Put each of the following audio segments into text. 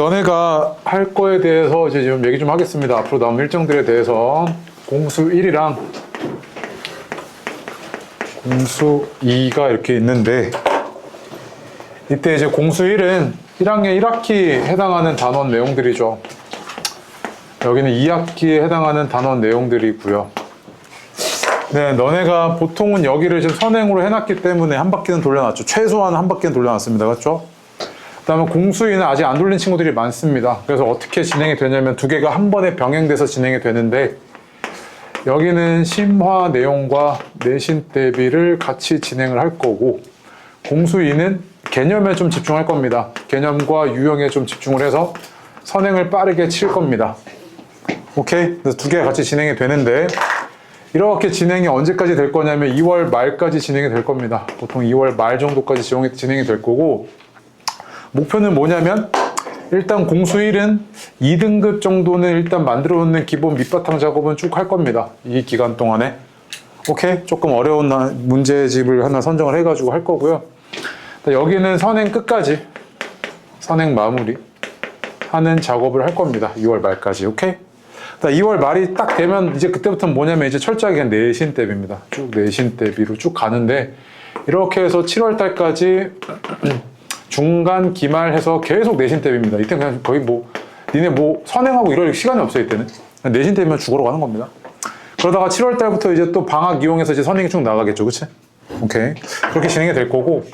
너네가 할 거에 대해서 이제 좀 얘기 좀 하겠습니다. 앞으로 남은 일정들에 대해서. 공수 1이랑 공수 2가 이렇게 있는데, 이때 이제 공수 1은 1학년 1학기에 해당하는 단원 내용들이죠. 여기는 2학기에 해당하는 단원 내용들이고요. 네, 너네가 보통은 여기를 지금 선행으로 해놨기 때문에 한 바퀴는 돌려놨죠. 최소한 한 바퀴는 돌려놨습니다. 그렇죠? 그 다음에 공수위는 아직 안 돌린 친구들이 많습니다. 그래서 어떻게 진행이 되냐면 두 개가 한 번에 병행돼서 진행이 되는데, 여기는 심화 내용과 내신 대비를 같이 진행을 할 거고, 공수위는 개념에 좀 집중할 겁니다. 개념과 유형에 좀 집중을 해서 선행을 빠르게 칠 겁니다. 오케이? 그래서 두 개가 같이 진행이 되는데, 이렇게 진행이 언제까지 될 거냐면 2월 말까지 진행이 될 겁니다. 보통 2월 말 정도까지 진행이 될 거고, 목표는 뭐냐면 일단 공수 1은 2등급 정도는 일단 만들어 놓는 기본 밑바탕 작업은 쭉 할 겁니다. 이 기간 동안에. 오케이? 조금 어려운 문제집을 하나 선정을 해가지고 할 거고요. 여기는 선행 끝까지, 선행 마무리 하는 작업을 할 겁니다. 2월 말까지. 오케이? 2월 말이 딱 되면 이제 그때부터는 뭐냐면 이제 철저하게 그냥 내신 대비입니다. 쭉 내신 대비로 쭉 가는데, 이렇게 해서 7월 달까지 중간 기말해서 계속 내신 대비입니다. 이때 그냥 거의 니네 선행하고 이럴 시간이 없어요. 이때는 내신 대비면 죽으러 가는 겁니다. 그러다가 7월 달부터 이제 또 방학 이용해서 이제 선행이 쭉 나가겠죠. 그치? 오케이. 그렇게 진행이 될 거고,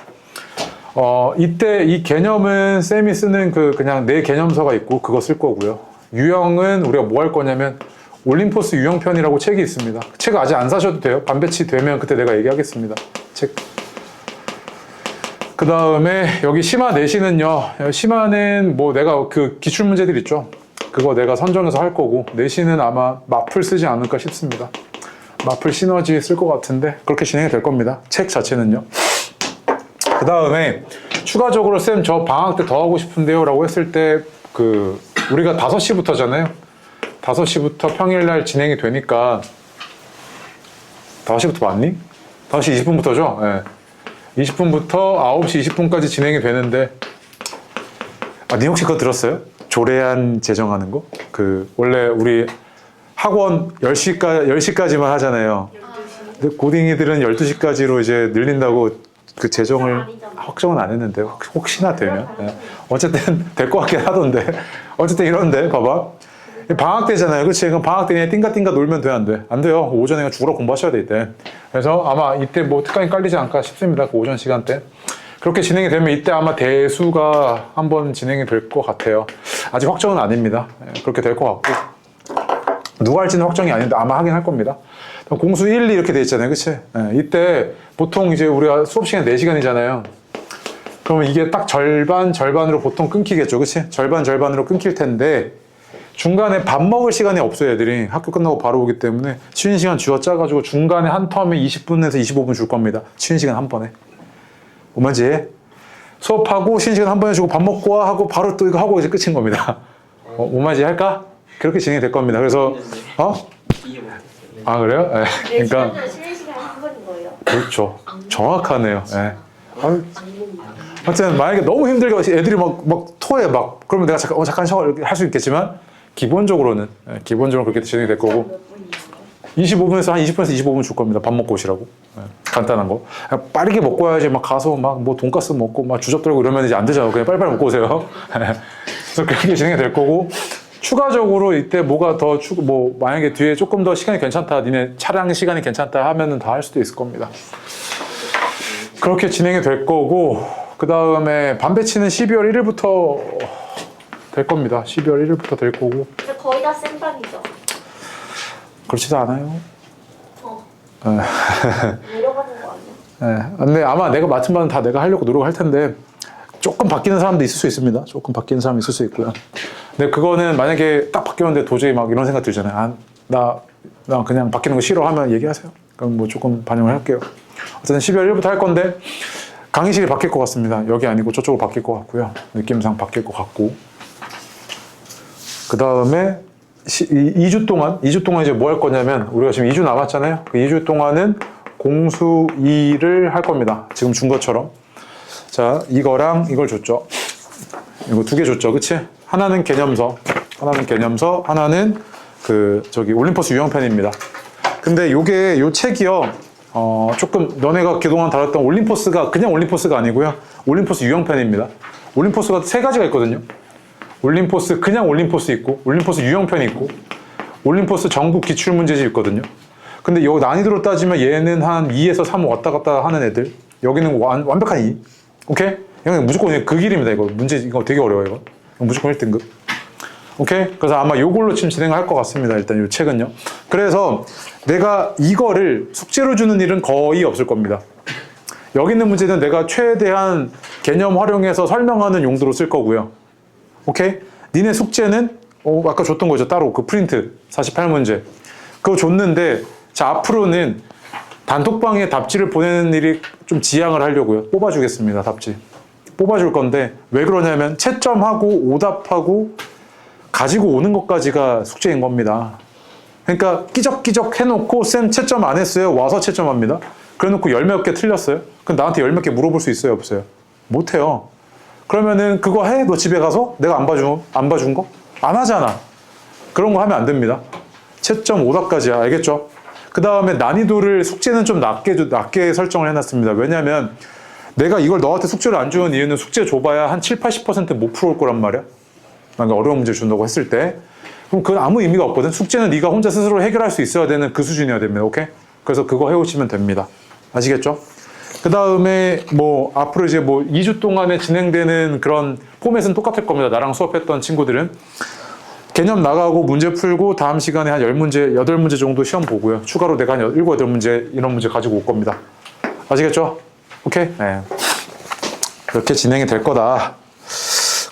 이때 이 개념은 쌤이 쓰는 그냥 내 개념서가 있고 그거 쓸 거고요. 유형은 우리가 뭐 할 거냐면 올림포스 유형편이라고 책이 있습니다. 책 아직 안 사셔도 돼요. 반배치 되면 그때 내가 얘기하겠습니다. 책. 그 다음에 여기 심화 내신은요. 심화는 내가 기출 문제들 있죠. 그거 내가 선정해서 할 거고, 내신은 아마 마플 쓰지 않을까 싶습니다. 마플 시너지 쓸 것 같은데 그렇게 진행이 될 겁니다. 책 자체는요. 그 다음에 추가적으로 쌤 저 방학 때 더 하고 싶은데요 라고 했을 때 우리가 5시부터잖아요. 5시부터 평일날 진행이 되니까 5시부터 맞니? 5시 20분부터죠? 네. 20분부터 9시 20분까지 진행이 되는데, 니 혹시 그거 들었어요? 조례안 제정하는 거? 원래 우리 학원 10시까지만 하잖아요. 근데 고딩이들은 12시까지로 이제 늘린다고 제정을 확정은 안 했는데, 혹시나 되면. 네. 어쨌든 될 것 같긴 하던데. 어쨌든 이런데, 봐봐. 방학 때잖아요. 그렇지? 그럼 방학 때 그냥 띵가띵가 놀면 돼, 안 돼? 안 돼요. 오전에 그냥 죽으러 공부하셔야 돼, 이때. 그래서 아마 이때 특강이 깔리지 않을까 싶습니다. 그 오전 시간대. 그렇게 진행이 되면 이때 아마 대수가 한번 진행이 될 것 같아요. 아직 확정은 아닙니다. 그렇게 될 것 같고. 누가 할지는 확정이 아닌데 아마 하긴 할 겁니다. 공수 1, 2 이렇게 돼 있잖아요. 그치? 이때 보통 이제 우리가 수업 시간 4시간이잖아요. 그러면 이게 딱 절반으로 보통 끊기겠죠. 그치? 절반으로 끊길 텐데, 중간에 밥 먹을 시간이 없어요. 애들이 학교 끝나고 바로 오기 때문에 쉬는 시간 쥐어 짜가지고 중간에 한 텀에 20분에서 25분 줄 겁니다. 쉬는 시간 한 번에. 뭐지? 수업하고 쉬는 시간 한 번에 주고 밥 먹고 와 하고 바로 또 이거 하고 이제 끝인 겁니다. 뭐지 할까? 그렇게 진행이 될 겁니다. 그래서 아 그래요? 네. 그러니까 쉬는 시간이 한 번인 거예요? 그렇죠. 정확하네요. 네. 하여튼 만약에 너무 힘들게 애들이 막 토해 그러면 내가 잠깐 샤워 할 수 있겠지만, 기본적으로는 그렇게 진행이 될 거고, 25분에서 한 20분에서 25분 줄 겁니다. 밥 먹고 오시라고. 간단한 거. 빠르게 먹고 와야지 가서 돈가스 먹고 주접 들고 이러면 이제 안 되잖아요. 그냥 빨리빨리 먹고 오세요. 그래서 그렇게 진행이 될 거고, 추가적으로 이때 뭐가 더 만약에 뒤에 조금 더 시간이 괜찮다, 니네 차량 시간이 괜찮다 하면은 다 할 수도 있을 겁니다. 그렇게 진행이 될 거고, 그 다음에 반배치는 12월 1일부터 될 겁니다. 12월 1일부터 될 거고. 근데 거의 다 생방이죠? 그렇지도 않아요. 내려가는 거 아니야? 네. 근데 아마 내가 맡은 바는 다 내가 하려고 노력할 텐데, 조금 바뀌는 사람도 있을 수 있습니다. 조금 바뀌는 사람이 있을 수 있고요. 근데 그거는 만약에 딱 바뀌었는데 도저히 이런 생각 들잖아요. 나 그냥 바뀌는 거 싫어하면 얘기하세요. 그럼 조금 반영을 할게요. 어쨌든 12월 1일부터 할 건데, 강의실이 바뀔 것 같습니다. 여기 아니고 저쪽으로 바뀔 것 같고요. 느낌상 바뀔 것 같고. 그 다음에 2주 동안 이제 뭐 할 거냐면, 우리가 지금 2주 남았잖아요. 그 2주 동안은 공수 2를 할 겁니다. 지금 준 것처럼. 자, 이거랑 이걸 줬죠. 이거 2개 줬죠. 그치? 하나는 개념서, 하나는 올림포스 유형편입니다. 근데 요 책이요, 조금 너네가 그동안 다뤘던 올림포스가 그냥 올림포스가 아니고요. 올림포스 유형편입니다. 올림포스가 세 가지가 있거든요. 올림포스, 그냥 올림포스 있고, 올림포스 유형편이 있고, 올림포스 전국 기출문제집 있거든요. 근데 요 난이도로 따지면 얘는 한 2에서 3 왔다 갔다 하는 애들. 여기는 완벽한 2. 오케이? 이건 무조건 그 길입니다, 이거. 문제, 이거 되게 어려워요, 이거. 무조건 1등급. 오케이? 그래서 아마 요걸로 지금 진행할 것 같습니다, 일단 요 책은요. 그래서 내가 이거를 숙제로 주는 일은 거의 없을 겁니다. 여기 있는 문제는 내가 최대한 개념 활용해서 설명하는 용도로 쓸 거고요. 오케이? 니네 숙제는 아까 줬던 거죠, 따로. 그 프린트 48문제. 그거 줬는데, 자, 앞으로는 단톡방에 답지를 보내는 일이 좀 지양을 하려고요. 뽑아주겠습니다, 답지. 뽑아줄 건데, 왜 그러냐면, 채점하고, 오답하고, 가지고 오는 것까지가 숙제인 겁니다. 그러니까, 끼적끼적 해놓고, 쌤 채점 안 했어요. 와서 채점합니다. 그래 놓고 10몇 개 틀렸어요. 그럼 나한테 10몇 개 물어볼 수 있어요, 없어요? 못해요. 그러면은, 그거 해? 너 집에 가서? 내가 안 봐준 거? 안 하잖아. 그런 거 하면 안 됩니다. 채점 오답까지야. 알겠죠? 그 다음에 난이도를 숙제는 좀 낮게 설정을 해놨습니다. 왜냐면 내가 이걸 너한테 숙제를 안 주는 이유는 숙제 줘봐야 한 7, 80% 못 풀어올 거란 말이야. 만약 어려운 문제 준다고 했을 때. 그럼 그건 아무 의미가 없거든. 숙제는 네가 혼자 스스로 해결할 수 있어야 되는 그 수준이어야 됩니다. 오케이? 그래서 그거 해오시면 됩니다. 아시겠죠? 그 다음에 앞으로 이제 2주 동안에 진행되는 그런 포맷은 똑같을 겁니다. 나랑 수업했던 친구들은. 개념 나가고 문제 풀고 다음 시간에 한 10문제, 8문제 정도 시험 보고요. 추가로 내가 한 7, 8문제 이런 문제 가지고 올 겁니다. 아시겠죠? 오케이? 네. 그렇게 진행이 될 거다.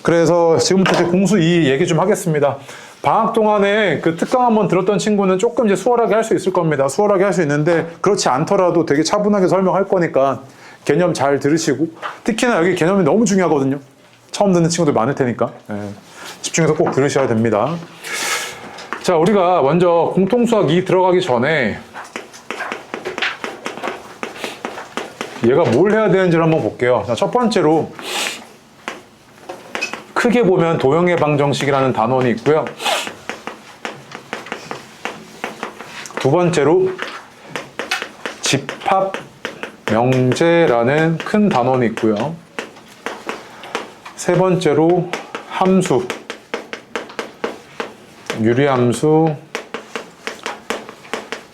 그래서 지금부터 이제 공수 2 얘기 좀 하겠습니다. 방학 동안에 그 특강 한번 들었던 친구는 조금 이제 수월하게 할 수 있을 겁니다. 수월하게 할 수 있는데 그렇지 않더라도 되게 차분하게 설명할 거니까 개념 잘 들으시고 특히나 여기 개념이 너무 중요하거든요. 처음 듣는 친구들 많을 테니까. 네. 집중해서 꼭 들으셔야 됩니다. 자, 우리가 먼저 공통수학 2 들어가기 전에 얘가 뭘 해야 되는지를 한번 볼게요. 자, 첫 번째로 크게 보면 도형의 방정식이라는 단원이 있고요. 두 번째로 집합 명제라는 큰 단원이 있고요. 세 번째로 함수, 유리함수,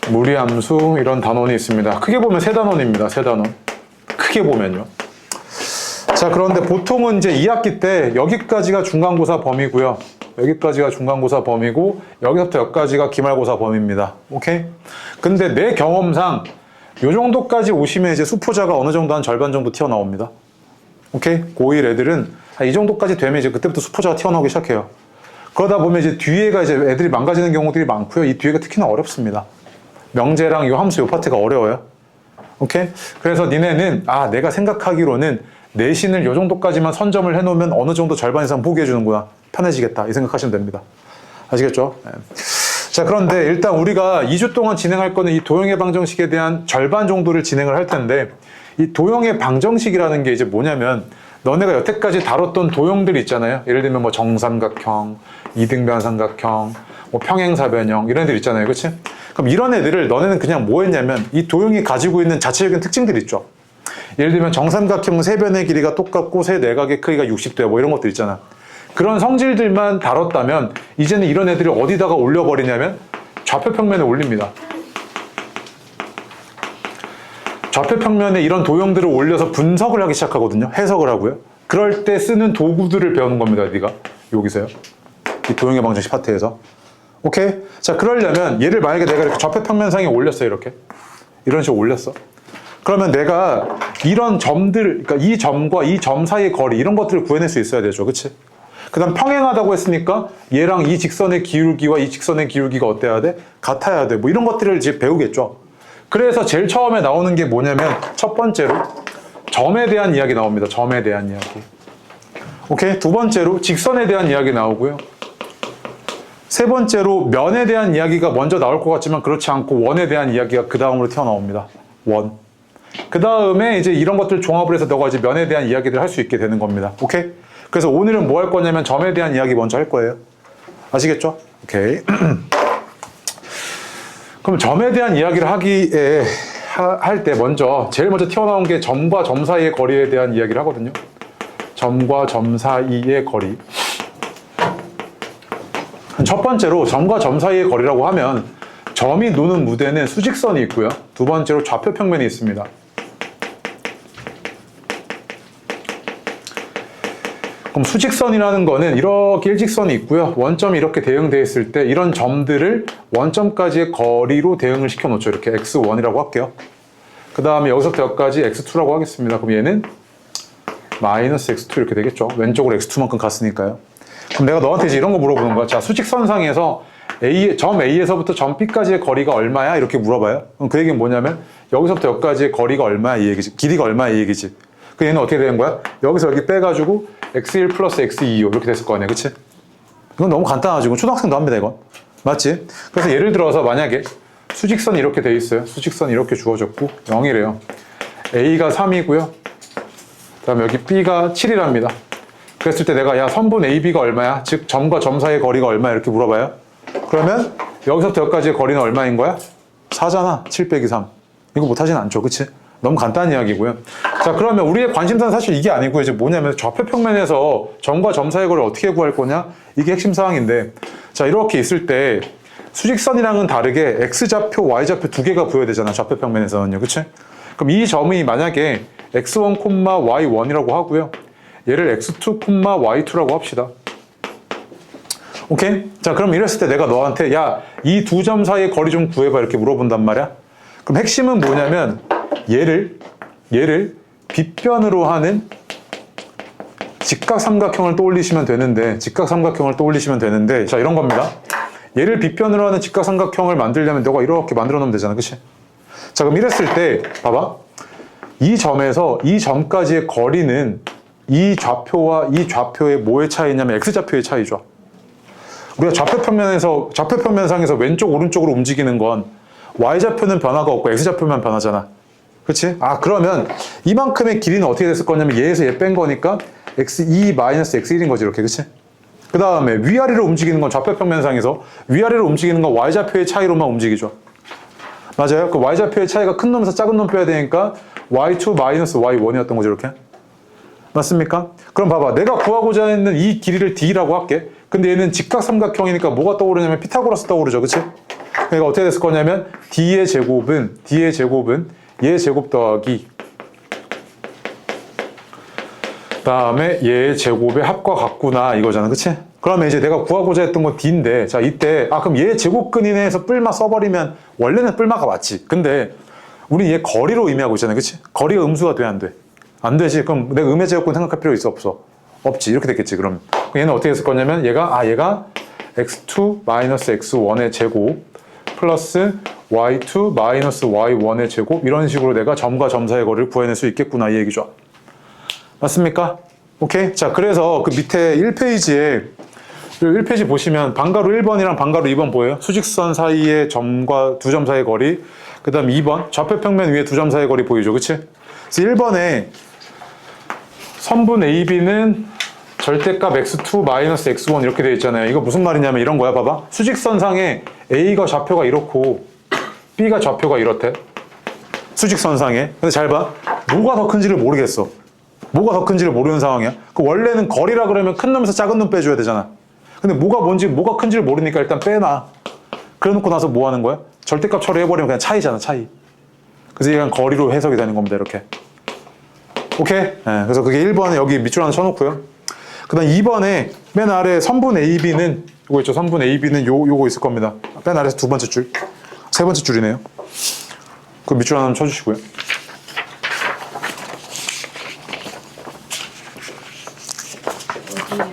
무리함수 이런 단원이 있습니다. 크게 보면 세 단원입니다. 세 단원. 크게 보면요. 자, 그런데 보통은 이제 2학기 때 여기까지가 중간고사 범위고요. 여기까지가 중간고사 범위고 여기서부터 여기까지가 기말고사 범위입니다. 오케이? 근데 내 경험상 요 정도까지 오시면 이제 수포자가 어느 정도 한 절반 정도 튀어나옵니다. 오케이? 고1 애들은 이 정도까지 되면 이제 그때부터 수포자가 튀어나오기 시작해요. 그러다 보면 이제 뒤에가 이제 애들이 망가지는 경우들이 많고요. 이 뒤에가 특히나 어렵습니다. 명제랑 요 함수 요 파트가 어려워요. 오케이? 그래서 니네는 내가 생각하기로는 내신을 요 정도까지만 선점을 해놓으면 어느 정도 절반 이상 포기해 주는구나. 편해지겠다. 이 생각하시면 됩니다. 아시겠죠? 네. 자, 그런데 일단 우리가 2주 동안 진행할 거는 이 도형의 방정식에 대한 절반 정도를 진행을 할 텐데 이 도형의 방정식이라는 게 이제 뭐냐면 너네가 여태까지 다뤘던 도형들 있잖아요. 예를 들면 정삼각형, 이등변삼각형, 평행사변형 이런 애들 있잖아요. 그치? 그럼 이런 애들을 너네는 그냥 뭐 했냐면 이 도형이 가지고 있는 자체적인 특징들 있죠. 예를 들면 정삼각형 세 변의 길이가 똑같고 세 내각의 크기가 60도야 뭐 이런 것들 있잖아. 그런 성질들만 다뤘다면 이제는 이런 애들을 어디다가 올려버리냐면 좌표평면에 올립니다. 좌표평면에 이런 도형들을 올려서 분석을 하기 시작하거든요. 해석을 하고요. 그럴 때 쓰는 도구들을 배우는 겁니다. 네가 여기서요. 이 도형의 방정식 파트에서. 오케이? 자, 그러려면 얘를 만약에 내가 이렇게 좌표평면상에 올렸어요. 이렇게. 이런 식으로 올렸어. 그러면 내가 이런 점들, 그러니까 이 점과 이 점 사이의 거리 이런 것들을 구해낼 수 있어야 되죠. 그치? 그 다음 평행하다고 했으니까 얘랑 이 직선의 기울기와 이 직선의 기울기가 어때야 돼? 같아야 돼. 뭐 이런 것들을 이제 배우겠죠. 그래서 제일 처음에 나오는 게 뭐냐면 첫 번째로 점에 대한 이야기 나옵니다. 점에 대한 이야기. 오케이? 두 번째로 직선에 대한 이야기 나오고요. 세 번째로 면에 대한 이야기가 먼저 나올 것 같지만 그렇지 않고 원에 대한 이야기가 그 다음으로 튀어나옵니다. 원. 그 다음에 이제 이런 것들 종합을 해서 너가 이제 면에 대한 이야기를 할 수 있게 되는 겁니다. 오케이? 그래서 오늘은 뭐 할 거냐면 점에 대한 이야기 먼저 할 거예요. 아시겠죠? 오케이. 그럼 점에 대한 이야기를 할 때 제일 먼저 튀어나온 게 점과 점 사이의 거리에 대한 이야기를 하거든요. 점과 점 사이의 거리. 첫 번째로 점과 점 사이의 거리라고 하면 점이 노는 무대는 수직선이 있고요. 두 번째로 좌표 평면이 있습니다. 그럼 수직선이라는 거는 이렇게 일직선이 있고요. 원점이 이렇게 대응되어 있을 때 이런 점들을 원점까지의 거리로 대응을 시켜 놓죠. 이렇게 x1이라고 할게요. 그 다음에 여기서부터 여기까지 x2라고 하겠습니다. 그럼 얘는 마이너스 x2 이렇게 되겠죠. 왼쪽으로 x2만큼 갔으니까요. 그럼 내가 너한테 이제 이런 거 물어보는 거야. 자, 수직선상에서 점 A에서부터 점 B까지의 거리가 얼마야? 이렇게 물어봐요. 그럼 그 얘기는 뭐냐면 여기서부터 여기까지의 거리가 얼마야? 이 얘기지. 길이가 얼마야? 이 얘기지. 그 얘는 어떻게 되는 거야? 여기서 여기 빼가지고 x1 플러스 x2 이렇게 됐을 거 아니야. 그치? 이건 너무 간단하지. 이건 초등학생도 합니다. 이건. 맞지? 그래서 예를 들어서 만약에 수직선이 이렇게 돼 있어요. 수직선이 이렇게 주어졌고 0이래요. A가 3이고요. 그 다음에 여기 B가 7이랍니다. 그랬을 때 내가 야 선분 AB가 얼마야? 즉 점과 점 사이의 거리가 얼마야? 이렇게 물어봐요. 그러면 여기서부터 여기까지의 거리는 얼마인 거야? 4잖아. 7 빼기 3. 이거 못하진 않죠. 그치? 너무 간단한 이야기고요. 자, 그러면 우리의 관심사는 사실 이게 아니고 이제 뭐냐면 좌표 평면에서 점과 점 사이의 거리를 어떻게 구할 거냐? 이게 핵심 사항인데, 자, 이렇게 있을 때 수직선이랑은 다르게 X좌표, Y좌표 두 개가 부여야 되잖아. 좌표 평면에서는요. 그치? 그럼 이 점이 만약에 X1, Y1이라고 하고요. 얘를 X2, Y2라고 합시다. 오케이? 자, 그럼 이랬을 때 내가 너한테 야, 이 두 점 사이의 거리 좀 구해봐 이렇게 물어본단 말이야. 그럼 핵심은 뭐냐면 얘를 빗변으로 하는 직각삼각형을 떠올리시면 되는데 자, 이런 겁니다. 얘를 빗변으로 하는 직각삼각형을 만들려면 너가 이렇게 만들어 놓으면 되잖아. 그치? 자, 그럼 이랬을 때 봐봐. 이 점에서 이 점까지의 거리는 이 좌표와 이 좌표의 뭐의 차이냐면 X좌표의 차이죠. 우리가 좌표 평면상에서 왼쪽 오른쪽으로 움직이는 건 Y좌표는 변화가 없고 X좌표만 변하잖아. 그치? 아, 그러면 이만큼의 길이는 어떻게 됐을 거냐면 얘에서 얘 뺀 거니까 X2 마이너스 X1인 거지, 이렇게. 그치? 그 다음에 위아래로 움직이는 건 좌표 평면상에서 위아래로 움직이는 건 Y좌표의 차이로만 움직이죠. 맞아요? 그 Y좌표의 차이가 큰 놈에서 작은 놈 빼야 되니까 Y2 마이너스 Y1이었던 거죠, 이렇게. 맞습니까? 그럼 봐봐. 내가 구하고자 했는 이 길이를 D라고 할게. 근데 얘는 직각삼각형이니까 뭐가 떠오르냐면 피타고라스 떠오르죠. 그치? 그러니까 어떻게 됐을 거냐면 D의 제곱은 얘 제곱 더하기 다음에 얘의 제곱의 합과 같구나 이거잖아. 그치? 그러면 이제 내가 구하고자 했던 건 D인데 자, 이때 그럼 얘 제곱근이네 해서 뿔마 써버리면 원래는 뿔마가 맞지. 근데 우리 얘 거리로 의미하고 있잖아. 그치? 거리가 음수가 돼, 안 돼? 안 되지. 그럼 내가 음의 제곱근 생각할 필요 있어, 없어? 없지. 이렇게 됐겠지. 그럼 얘는 어떻게 했을 거냐면 얘가 x2 마이너스 x1의 제곱 플러스 y2 마이너스 y1의 제곱 이런 식으로 내가 점과 점 사이의 거리를 구해낼 수 있겠구나 이 얘기죠. 맞습니까? 오케이? 자, 그래서 그 밑에 1페이지에 1페이지 보시면 방가루 1번이랑 방가루 2번 보여요? 수직선 사이의 점과 두 점 사이의 거리. 그 다음 2번 좌표 평면 위에 두 점 사이의 거리 보이죠? 그치? 그래서 1번에 선분 AB는 절대값 x2 마이너스 x1 이렇게 되어 있잖아요. 이거 무슨 말이냐면 이런 거야. 봐봐. 수직선상에 A가 좌표가 이렇고 B가 좌표가 이렇대. 수직선상에. 근데 잘 봐. 뭐가 더 큰지를 모르겠어. 뭐가 더 큰지를 모르는 상황이야. 그 원래는 거리라 그러면 큰 놈에서 작은 놈 빼줘야 되잖아. 근데 뭐가 큰지를 모르니까 일단 빼놔. 그래 놓고 나서 뭐 하는 거야? 절대값 처리해버리면 그냥 차이잖아, 차이. 그래서 이건 거리로 해석이 되는 겁니다, 이렇게. 오케이? 네, 그래서 그게 1번에 여기 밑줄 하나 쳐놓고요. 그 다음 2번에 맨 아래 선분 AB는 요거 있죠. 선분 AB는 요거 있을 겁니다. 맨 아래에서 두 번째 줄. 세 번째 줄이네요. 그 밑줄 하나 쳐주시고요. 어디요?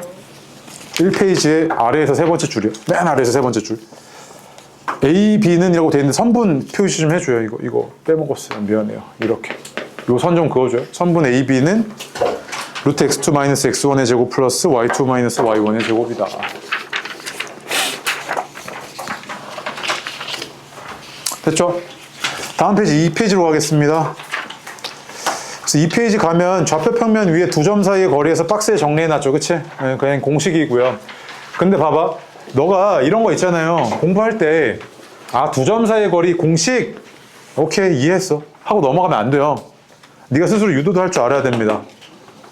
1페이지의 아래에서 세 번째 줄이요. 맨 아래에서 세 번째 줄. A, B는 이라고 되어 있는데 선분 표시 좀 해줘요. 이거 빼먹었어요. 미안해요. 이렇게. 요 선 좀 그어줘요. 선분 A, B는 루트 x2 마이너스 x1의 제곱 플러스 y2 마이너스 y1의 제곱이다. 됐죠? 다음 페이지 2페이지로 가겠습니다. 그래서 이 페이지 가면 좌표 평면 위에 두 점 사이의 거리에서 박스에 정리해놨죠. 그치? 네, 그냥 공식이고요. 근데 봐봐. 너가 이런 거 있잖아요. 공부할 때 두 점 사이의 거리 공식 오케이 이해했어 하고 넘어가면 안 돼요. 네가 스스로 유도도 할 줄 알아야 됩니다.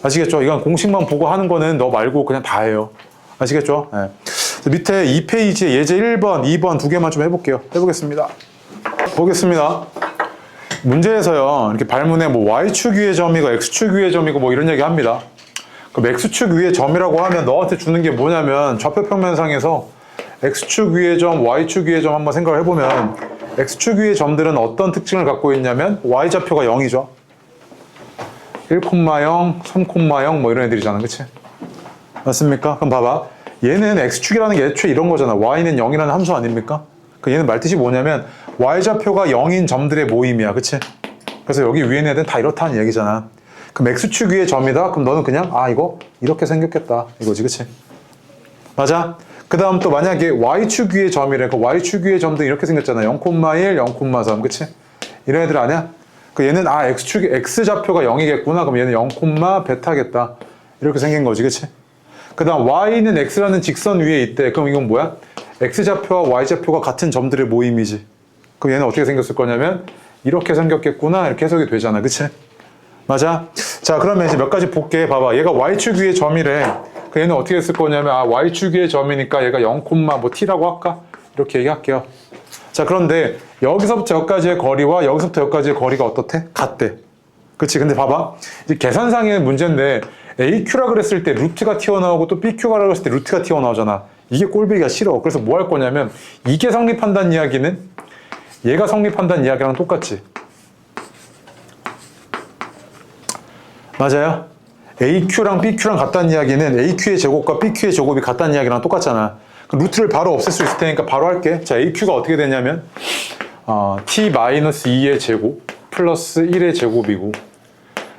아시겠죠? 이건 공식만 보고 하는 거는 너 말고 그냥 다 해요. 아시겠죠? 네. 밑에 이 페이지에 예제 1번, 2번 두 개만 좀 해볼게요. 해보겠습니다. 보겠습니다. 문제에서요, 이렇게 발문에 뭐 Y축 위의 점이고 X축 위의 점이고 뭐 이런 얘기 합니다. 그럼 X축 위의 점이라고 하면 너한테 주는 게 뭐냐면 좌표평면상에서 X축 위의 점, Y축 위의 점 한번 생각을 해보면 X축 위의 점들은 어떤 특징을 갖고 있냐면 Y좌표가 0이죠. 1,0, 3,0 뭐 이런 애들이잖아. 그치? 맞습니까? 그럼 봐봐. 얘는 X축이라는 게 애초에 이런 거잖아. Y는 0이라는 함수 아닙니까? 얘는 말뜻이 뭐냐면 Y좌표가 0인 점들의 모임이야. 그치? 그래서 여기 위에 있는 애들은 다 이렇다는 얘기잖아. 그럼 X축 위의 점이다? 그럼 너는 그냥 이거 이렇게 생겼겠다. 이거지. 그치? 맞아? 그 다음 또 만약에 Y축 위의 점이래. 그 Y축 위의 점도 이렇게 생겼잖아. 0,1, 0,3. 그치? 이런 애들 아니야? 얘는 X좌표가 0이겠구나. 그럼 얘는 0, 베타겠다. 이렇게 생긴 거지. 그치? 그 다음 Y는 X라는 직선 위에 있대. 그럼 이건 뭐야? X좌표와 Y좌표가 같은 점들의 모임이지. 그럼 얘는 어떻게 생겼을 거냐면 이렇게 생겼겠구나. 이렇게 해석이 되잖아. 그치? 맞아? 자, 그러면 이제 몇 가지 볼게. 봐봐. 얘가 Y축 위의 점이래. 그 얘는 어떻게 했을 거냐면 Y축 위의 점이니까 얘가 0, 뭐 T라고 할까? 이렇게 얘기할게요. 자, 그런데 여기서부터 여기까지의 거리와 여기서부터 여기까지의 거리가 어떻대? 같대. 그치? 근데 봐봐. 이제 계산상의 문제인데 AQ라 그랬을 때 루트가 튀어나오고 또 BQ가 그랬을 때 루트가 튀어나오잖아. 이게 꼴보기가 싫어. 그래서 뭐 할 거냐면 이게 성립한다는 이야기는 얘가 성립한다는 이야기랑 똑같지. 맞아요? AQ랑 BQ랑 같다는 이야기는 AQ의 제곱과 BQ의 제곱이 같다는 이야기랑 똑같잖아. 루트를 바로 없앨 수 있을 테니까 바로 할게. 자, AQ가 어떻게 되냐면 T-2의 제곱 플러스 1의 제곱이고,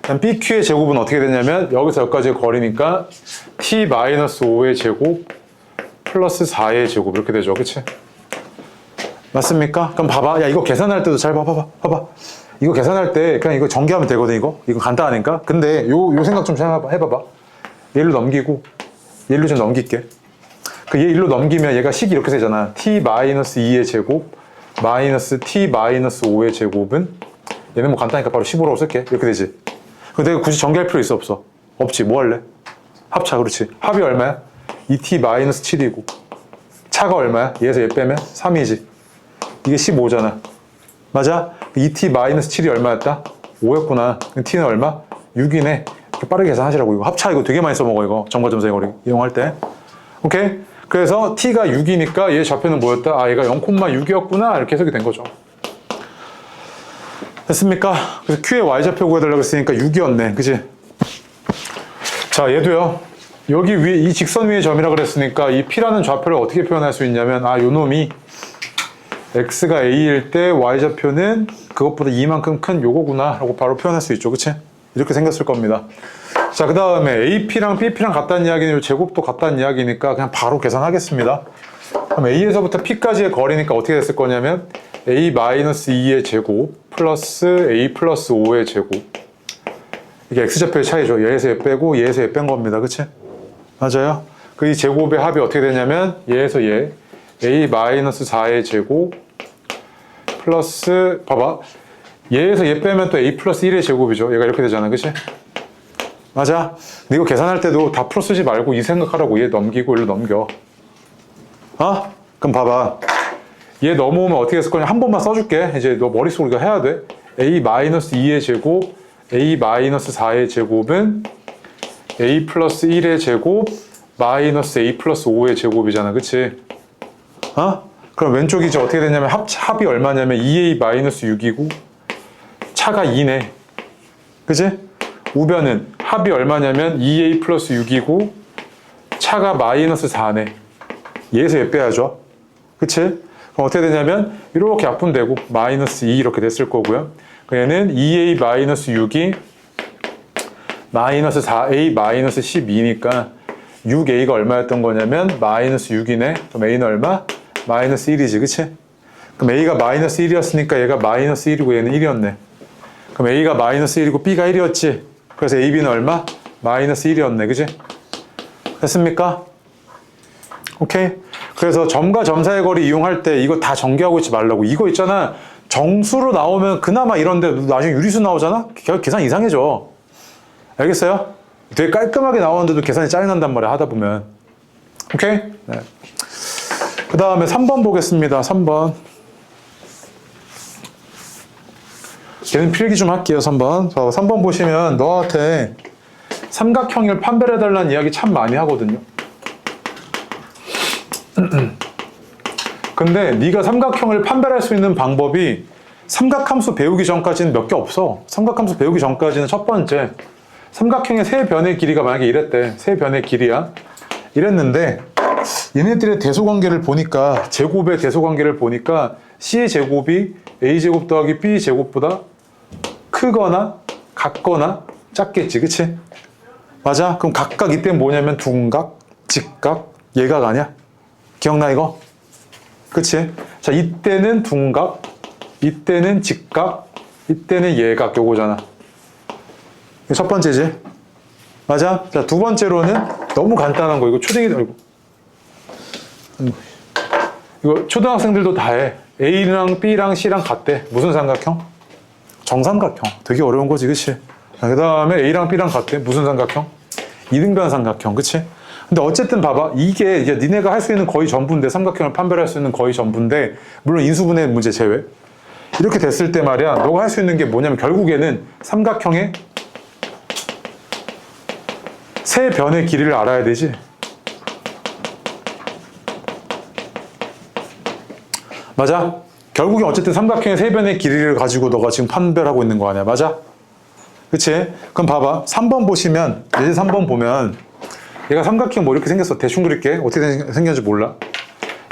그다음 BQ의 제곱은 어떻게 되냐면 여기서 여기까지의 거리니까 T-5의 제곱 플러스 4의 제곱 이렇게 되죠. 그치? 맞습니까? 그럼 봐봐. 야, 이거 계산할 때도 잘 봐봐. 이거 계산할 때 그냥 이거 전개하면 되거든. 이거 간단하니까. 근데 요 생각 좀 해봐봐. 얘를 넘기고 얘를 좀 넘길게. 얘 일로 넘기면 얘가 식이 이렇게 되잖아. T-2의 제곱 마이너스 T-5의 제곱은 얘는 뭐 간단하니까 바로 15로 쓸게. 이렇게 되지. 내가 굳이 전개할 필요 있어 없어? 없지. 뭐 할래? 합차. 그렇지. 합이 얼마야? 2T-7이고 차가 얼마야? 얘에서 얘 빼면 3이지. 이게 15잖아. 맞아? 2T-7이 얼마였다? 5였구나. T는 얼마? 6이네. 이렇게 빠르게 계산하시라고. 이거 합차 이거 되게 많이 써먹어. 이거 점과점수의 거리 이용할 때. 오케이? 그래서 T가 6이니까 얘 좌표는 뭐였다? 얘가 0,6이었구나. 이렇게 해석이 된 거죠. 됐습니까? 그래서 Q의 Y좌표 구해달라고 했으니까 6이었네. 그치? 자, 얘도요. 여기 위에 이 직선 위의 점이라고 그랬으니까 이 P라는 좌표를 어떻게 표현할 수 있냐면 요 놈이 X가 A일 때 Y좌표는 그것보다 2만큼 큰 요거구나 라고 바로 표현할 수 있죠. 그치? 이렇게 생겼을 겁니다. 자, 그 다음에 AP랑 BP랑 같다는 이야기는 요 제곱도 같다는 이야기니까 그냥 바로 계산하겠습니다. 그럼 A에서부터 P까지의 거리니까 어떻게 됐을 거냐면 A-2의 제곱 플러스 A 플러스 5의 제곱. 이게 X좌표의 차이죠. 얘에서 얘 빼고 얘에서 얘 뺀 겁니다. 그치? 맞아요? 이 제곱의 합이 어떻게 되냐면 얘에서 얘 A-4의 제곱 플러스 봐봐. 얘에서 얘 빼면 또 A 플러스 1의 제곱이죠. 얘가 이렇게 되잖아. 그치? 맞아? 근데 이거 계산할 때도 다 풀어 쓰지 말고 이 생각하라고. 얘 넘기고 일로 넘겨. 그럼 봐봐. 얘 넘어오면 어떻게 했을 거냐. 한 번만 써줄게. 이제 너 머릿속으로 이거 해야 돼. A-2의 제곱 A-4의 제곱은 A 플러스 1의 제곱 마이너스 A 플러스 5의 제곱이잖아. 그치? 그럼 왼쪽이 이제 어떻게 되냐면 합이 얼마냐면 2A 마이너스 6이고 차가 2네. 그치? 우변은 합이 얼마냐면 2A 플러스 6이고 차가 마이너스 4네. 얘에서 얘 빼야죠. 그치? 그럼 어떻게 되냐면 이렇게 약분되고 마이너스 2 이렇게 됐을 거고요. 얘는 2A 마이너스 6이 마이너스 4A 마이너스 12니까 6A가 얼마였던 거냐면 마이너스 6이네. 그럼 A는 얼마? 마이너스 1이지. 그치? 그럼 A가 마이너스 1이었으니까 얘가 마이너스 1이고 얘는 1이었네. 그럼 A가 마이너스 1이고 B가 1이었지. 그래서 A, B는 얼마? 마이너스 1이었네. 그지? 됐습니까? 오케이? 그래서 점과 점 사이의 거리 이용할 때 이거 다 전개하고 있지 말라고. 이거 있잖아. 정수로 나오면 그나마 이런데 나중에 유리수 나오잖아? 계산 이상해져. 알겠어요? 되게 깔끔하게 나오는데도 계산이 짜증난단 말이야. 하다 보면. 오케이? 네. 그 다음에 3번 보겠습니다. 3번. 걔는 필기 좀 할게요. 3번. 3번 보시면 너한테 삼각형을 판별해달라는 이야기 참 많이 하거든요. 근데 네가 삼각형을 판별할 수 있는 방법이 삼각함수 배우기 전까지는 몇 개 없어. 삼각함수 배우기 전까지는 첫 번째, 삼각형의 세 변의 길이가 만약에 이랬대. 세 변의 길이야. 이랬는데 얘네들의 대소관계를 보니까, 제곱의 대소관계를 보니까 C의 제곱이 A제곱 더하기 B제곱보다 크거나 같거나 작겠지. 그치? 맞아? 그럼 각각 이때 뭐냐면 둔각, 직각, 예각 아니야? 기억나 이거? 그치? 자, 이때는 둔각, 이때는 직각, 이때는 예각, 요거잖아. 이게 첫 번째지? 맞아? 자, 두 번째로는 너무 간단한 거. 이거 이거 초등학생들도 다 해. A랑 B랑 C랑 같대. 무슨 삼각형? 정삼각형. 되게 어려운 거지, 그치? 그 다음에 A랑 B랑 같대. 무슨 삼각형? 이등변 삼각형, 그치? 근데 어쨌든 봐봐. 이게 이제 니네가 할 수 있는 거의 전부인데, 삼각형을 판별할 수 있는 거의 전부인데, 물론 인수분해 문제 제외. 이렇게 됐을 때 말이야, 너가 할 수 있는 게 뭐냐면 결국에는 삼각형의 세 변의 길이를 알아야 되지. 맞아? 결국에 어쨌든 삼각형의 세 변의 길이를 가지고 너가 지금 판별하고 있는 거 아니야. 맞아? 그치? 그럼 봐봐. 3번 보시면, 예제 3번 보면 얘가 삼각형 뭐 이렇게 생겼어. 대충 그릴게. 어떻게 생겼는지 몰라.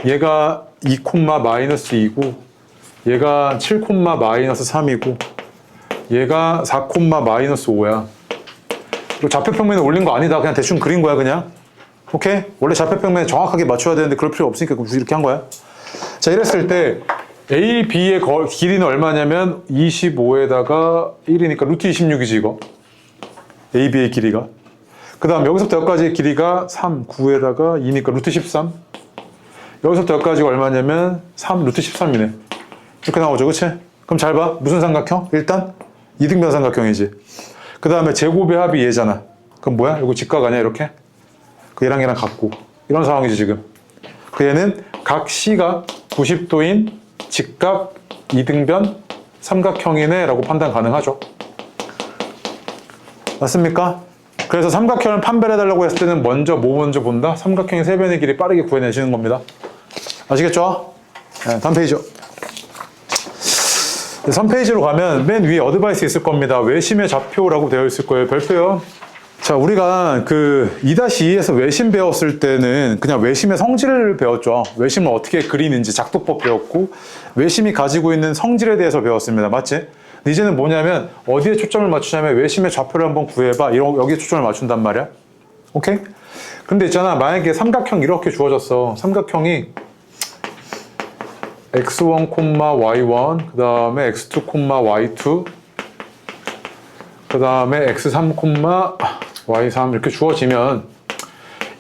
얘가 2, 마이너스 2고, 얘가 7, 마이너스 3이고, 얘가 4, 마이너스 5야. 그리고 좌표평면에 올린 거 아니다. 그냥 대충 그린 거야, 그냥. 오케이? 원래 좌표평면에 정확하게 맞춰야 되는데 그럴 필요 없으니까 이렇게 한 거야. 자, 이랬을 때 A, B의 길이는 얼마냐면 25에다가 1이니까 루트 26이지, 이거. A, B의 길이가. 그 다음 여기서부터 여기까지의 길이가 3, 9에다가 2니까 루트 13. 여기서부터 여기까지가 얼마냐면 3, 루트 13이네. 이렇게 나오죠, 그치? 그럼 잘 봐. 무슨 삼각형? 일단 이등변 삼각형이지. 그 다음에 제곱의 합이 얘잖아. 그럼 뭐야? 이거 직각 아니야, 이렇게? 그 얘랑 같고. 이런 상황이지, 지금. 그 얘는 각 C가 90도인 직각 이등변 삼각형이네 라고 판단 가능하죠. 맞습니까? 그래서 삼각형을 판별해달라고 했을 때는 먼저 본다? 삼각형의 세 변의 길이 빠르게 구해내시는 겁니다. 아시겠죠? 네, 다음 페이지요. 3페이지로 가면 맨 위에 어드바이스 있을 겁니다. 외심의 좌표라고 되어 있을 거예요. 별표요. 자, 우리가 그 2-2에서 외심 배웠을 때는 그냥 외심의 성질을 배웠죠. 외심을 어떻게 그리는지 작도법 배웠고, 외심이 가지고 있는 성질에 대해서 배웠습니다. 맞지? 이제는 뭐냐면 어디에 초점을 맞추냐면 외심의 좌표를 한번 구해봐. 여기에 초점을 맞춘단 말이야. 오케이? 근데 있잖아, 만약에 삼각형 이렇게 주어졌어. 삼각형이 x1, y1, 그 다음에 x2, y2, 그 다음에 x3, y3 이렇게 주어지면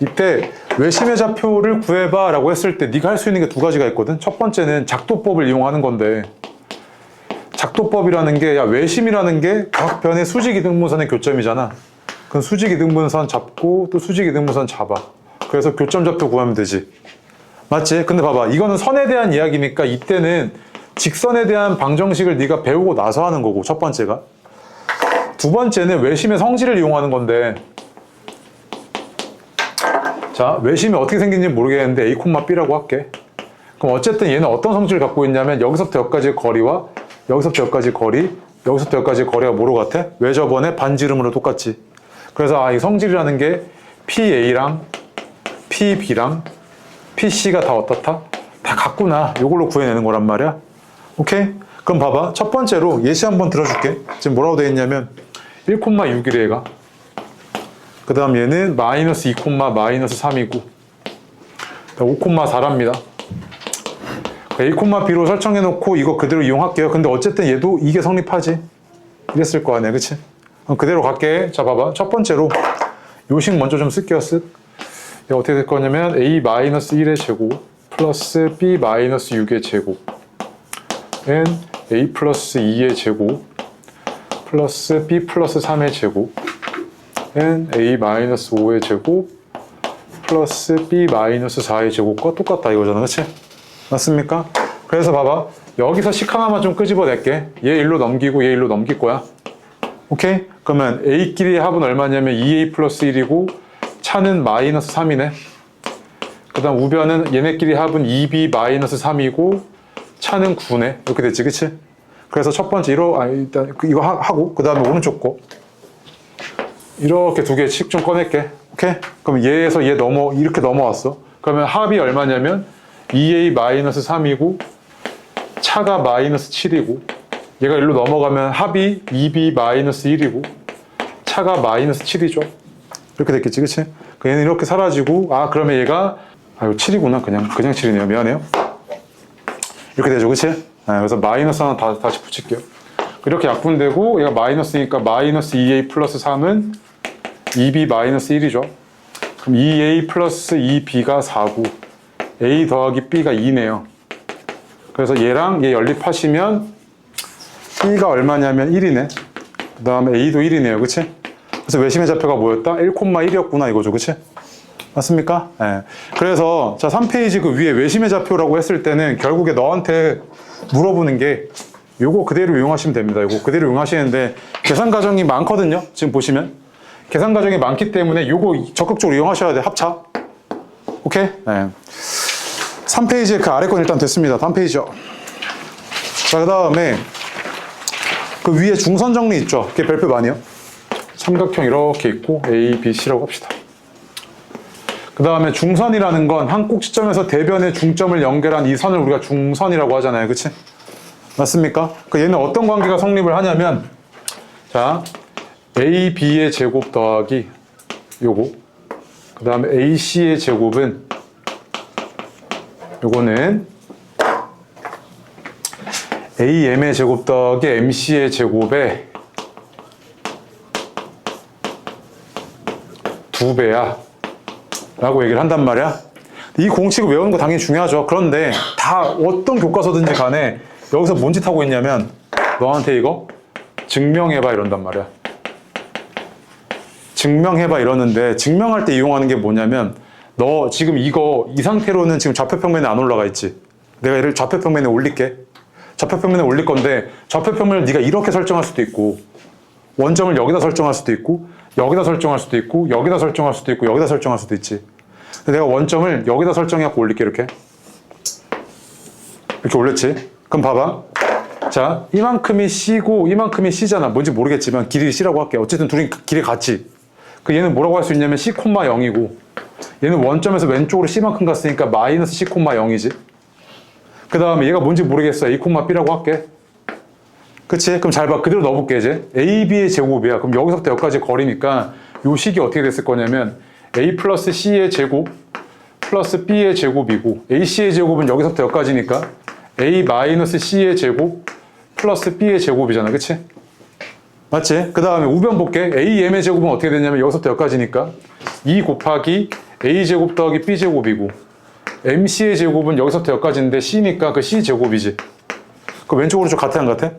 이때 외심의 좌표를 구해봐 라고 했을 때 네가 할 수 있는 게 두 가지가 있거든. 첫 번째는 작도법을 이용하는 건데, 작도법이라는 게, 야, 외심이라는 게 각 변의 수직이등분선의 교점이잖아. 그럼 수직이등분선 잡고 또 수직이등분선 잡아. 그래서 교점 좌표 구하면 되지. 맞지? 근데 봐봐, 이거는 선에 대한 이야기니까 이때는 직선에 대한 방정식을 네가 배우고 나서 하는 거고, 첫 번째가. 두 번째는 외심의 성질을 이용하는 건데, 자, 외심이 어떻게 생긴지 모르겠는데 A, B라고 할게. 그럼 어쨌든 얘는 어떤 성질을 갖고 있냐면 여기서부터 여기까지의 거리와 여기서부터 여기까지 거리, 여기서부터 여기까지 거리가 뭐로 같아? 왜 저번에 반지름으로 똑같지? 그래서 이 성질이라는 게 PA랑 PB랑 PC가 다 어떻다? 다 같구나. 이걸로 구해내는 거란 말이야. 오케이? 그럼 봐봐. 첫 번째로 예시 한번 들어줄게. 지금 뭐라고 되어 있냐면 1,6이래 얘가. 그 다음 얘는 마이너스 2, 마이너스 3이고 5,4랍니다. A, B로 설정해놓고 이거 그대로 이용할게요. 근데 어쨌든 얘도 이게 성립하지. 이랬을 거 아니야, 그치? 그럼 그대로 갈게. 자, 봐봐. 첫 번째로 요식 먼저 좀 쓸게요, 쓱. 이거 어떻게 될 거냐면 a-1의 제곱 플러스 b-6의 제곱 은 a 플러스 2의 제곱 플러스 b 플러스 3의 제곱 은 a-5의 제곱 플러스 b-4의 제곱과 똑같다 이거잖아, 그치? 맞습니까? 그래서 봐봐. 여기서 식 하나만 좀 끄집어낼게. 얘 일로 넘기고 얘 일로 넘길 거야. 오케이? 그러면 a끼리의 합은 얼마냐면 2a 플러스 1이고 차는 마이너스 3이네. 그 다음 우변은 얘네끼리 합은 2b 마이너스 3이고 차는 9네. 이렇게 됐지, 그치? 그래서 첫 번째 일단 이거 하고 그 다음에 오른쪽 거 이렇게 두 개씩 좀 꺼낼게. 오케이? 그럼 얘에서 얘 이렇게 넘어왔어. 그러면 합이 얼마냐면 2a 마이너스 3이고 차가 마이너스 7이고 얘가 일로 넘어가면 합이 2b 마이너스 1이고 차가 마이너스 7이죠. 이렇게 됐겠지, 그치? 얘는 이렇게 사라지고 그러면 얘가 이거 7이구나. 그냥 7이네요. 미안해요. 이렇게 되죠, 그치? 그래서 마이너스 하나 다시 붙일게요. 이렇게 약분되고 얘가 마이너스니까 마이너스 2a 플러스 3은 2b 마이너스 1이죠. 그럼 2a 플러스 2b가 4고 a 더하기 b가 2네요. 그래서 얘랑 얘 연립하시면 b가 얼마냐면 1이네. 그 다음에 a도 1이네요. 그치? 그래서 외심의 좌표가 뭐였다? 1,1이었구나 이거죠. 그치? 맞습니까? 네. 그래서 자 3페이지 그 위에 외심의 좌표라고 했을 때는 결국에 너한테 물어보는 게 요거 그대로 이용하시면 됩니다. 요거 그대로 이용하시는데 계산 과정이 많거든요. 지금 보시면 계산 과정이 많기 때문에 요거 적극적으로 이용하셔야 돼. 합차. 오케이? 네. 3페이지에 그 아래 건 일단 됐습니다. 다음 페이지요. 자, 그 다음에 그 위에 중선 정리 있죠? 그게 별표 많이요. 삼각형 이렇게 있고 A, B, C라고 합시다. 그 다음에 중선이라는 건 한 꼭지점에서 대변의 중점을 연결한 이 선을 우리가 중선이라고 하잖아요. 그치? 맞습니까? 그 얘는 어떤 관계가 성립을 하냐면 자 A, B의 제곱 더하기 요거 그 다음에 A, C의 제곱은 요거는 AM의 제곱 더하기 MC의 제곱의 2배야 라고 얘기를 한단 말이야. 이 공식을 외우는 거 당연히 중요하죠. 그런데 다 어떤 교과서든지 간에 여기서 뭔 짓 하고 있냐면 너한테 이거 증명해봐 이런단 말이야. 증명해봐 이러는데 증명할 때 이용하는 게 뭐냐면 너 지금 이 상태로는 지금 좌표평면에 안 올라가 있지. 내가 얘를 좌표평면에 올릴게. 좌표평면에 올릴 건데 좌표평면을 네가 이렇게 설정할 수도 있고 원점을 여기다 설정할 수도 있고 여기다 설정할 수도 있고 여기다 설정할 수도 있고 여기다 설정할 수도 있지. 근데 내가 원점을 여기다 설정해갖고 올릴게. 이렇게 올렸지. 그럼 봐봐. 자 이만큼이 C고 이만큼이 C잖아. 뭔지 모르겠지만 길이 C라고 할게. 어쨌든 둘이 길이 같지. 그 얘는 뭐라고 할 수 있냐면 C, 0이고 얘는 원점에서 왼쪽으로 C만큼 갔으니까 마이너스 C, 0이지. 그 다음에 얘가 뭔지 모르겠어. A, B라고 할게. 그치? 그럼 잘 봐. 그대로 넣어볼게, 이제. AB의 제곱이야. 그럼 여기서부터 여기까지 거리니까 요 식이 어떻게 됐을 거냐면 A 플러스 C의 제곱 플러스 B의 제곱이고 AC의 제곱은 여기서부터 여기까지니까 A 마이너스 C의 제곱 플러스 B의 제곱이잖아. 그치? 맞지? 그 다음에 우변 볼게. AM의 제곱은 어떻게 되냐면 여기서부터 여기까지니까 2 곱하기 A 제곱 더하기 B 제곱이고 MC의 제곱은 여기서부터 여기까지인데 C니까 그 C 제곱이지. 그 왼쪽 오른쪽 같아 안 같아?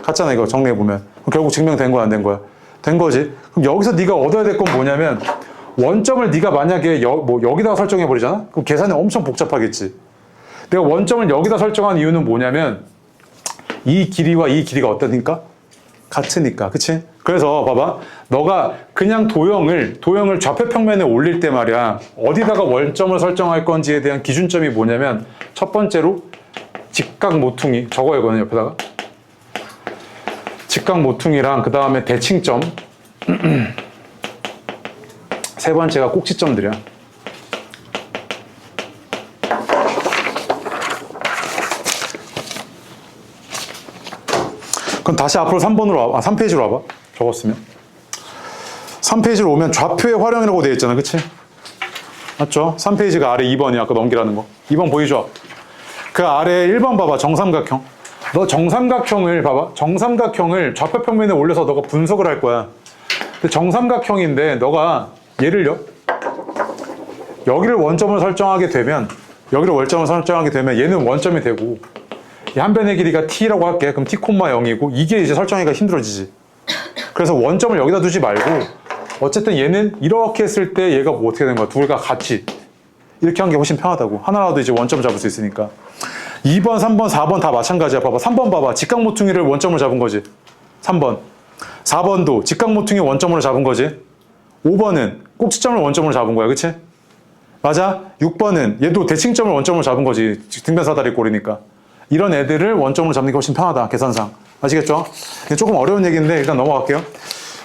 같잖아. 이거 정리해보면 결국 증명된 거야 안 된 거야? 된 거지. 그럼 여기서 네가 얻어야 될 건 뭐냐면 원점을 네가 만약에 여기다가 설정해버리잖아? 그럼 계산이 엄청 복잡하겠지. 내가 원점을 여기다 설정한 이유는 뭐냐면 이 길이와 이 길이가 어떠니까? 같으니까. 그치? 그래서 봐봐. 너가 그냥 도형을 좌표평면에 올릴 때 말이야. 어디다가 원점을 설정할 건지에 대한 기준점이 뭐냐면 첫 번째로 직각 모퉁이 적어야 하거든 옆에다가. 직각 모퉁이랑 그 다음에 대칭점 세 번째가 꼭지점들이야. 그럼 다시 앞으로 3번으로 와봐. 3페이지로 와봐. 적었으면 3페이지로 오면 좌표의 활용이라고 되어 있잖아. 그치? 맞죠? 3페이지가 아래 2번이 아까 넘기라는 거. 2번 보이죠? 그 아래 1번 봐봐. 정삼각형. 너 정삼각형을 봐봐. 정삼각형을 좌표평면에 올려서 너가 분석을 할 거야. 근데 정삼각형인데 너가 얘를요. 여기를 원점으로 설정하게 되면 얘는 원점이 되고 이 한 변의 길이가 t라고 할게. 그럼 t, 0이고 이게 이제 설정하기가 힘들어지지. 그래서 원점을 여기다 두지 말고 어쨌든 얘는 이렇게 했을 때 얘가 뭐 어떻게 되는 거야? 둘과 같이 이렇게 한 게 훨씬 편하다고. 하나라도 이제 원점 잡을 수 있으니까. 2번, 3번, 4번 다 마찬가지야. 봐봐. 3번 봐봐. 직각모퉁이를 원점으로 잡은 거지. 3번. 4번도 직각모퉁이 원점으로 잡은 거지. 5번은 꼭지점을 원점으로 잡은 거야. 그치? 맞아? 6번은 얘도 대칭점을 원점으로 잡은 거지. 등변사다리 꼴이니까. 이런 애들을 원점으로 잡는 게 훨씬 편하다. 계산상. 아시겠죠? 조금 어려운 얘기인데 일단 넘어갈게요.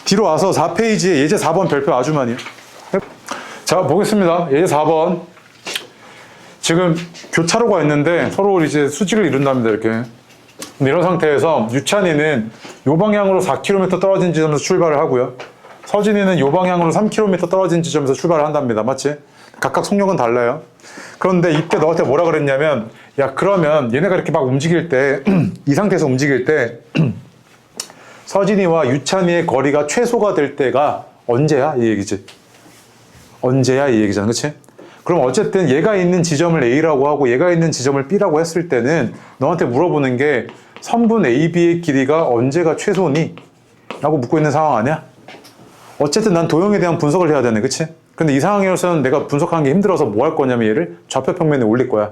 뒤로 와서 4페이지에 예제 4번 별표 아주 많이. 자, 보겠습니다. 예제 4번. 지금 교차로가 있는데 서로 이제 수직을 이룬답니다. 이렇게. 근데 이런 상태에서 유찬이는 이 방향으로 4km 떨어진 지점에서 출발을 하고요. 서진이는 이 방향으로 3km 떨어진 지점에서 출발을 한답니다. 맞지? 각각 속력은 달라요. 그런데 이때 너한테 뭐라 그랬냐면, 야, 그러면 얘네가 이렇게 막 움직일 때, 이 상태에서 움직일 때, 서진이와 유찬이의 거리가 최소가 될 때가 언제야? 이 얘기지. 언제야? 이 얘기잖아. 그치? 그럼 어쨌든 얘가 있는 지점을 A라고 하고 얘가 있는 지점을 B라고 했을 때는 너한테 물어보는 게 선분 AB의 길이가 언제가 최소니? 라고 묻고 있는 상황 아니야? 어쨌든 난 도형에 대한 분석을 해야 되네. 그치? 근데 이 상황에서는 내가 분석하는 게 힘들어서 뭐 할 거냐면 얘를 좌표평면에 올릴 거야.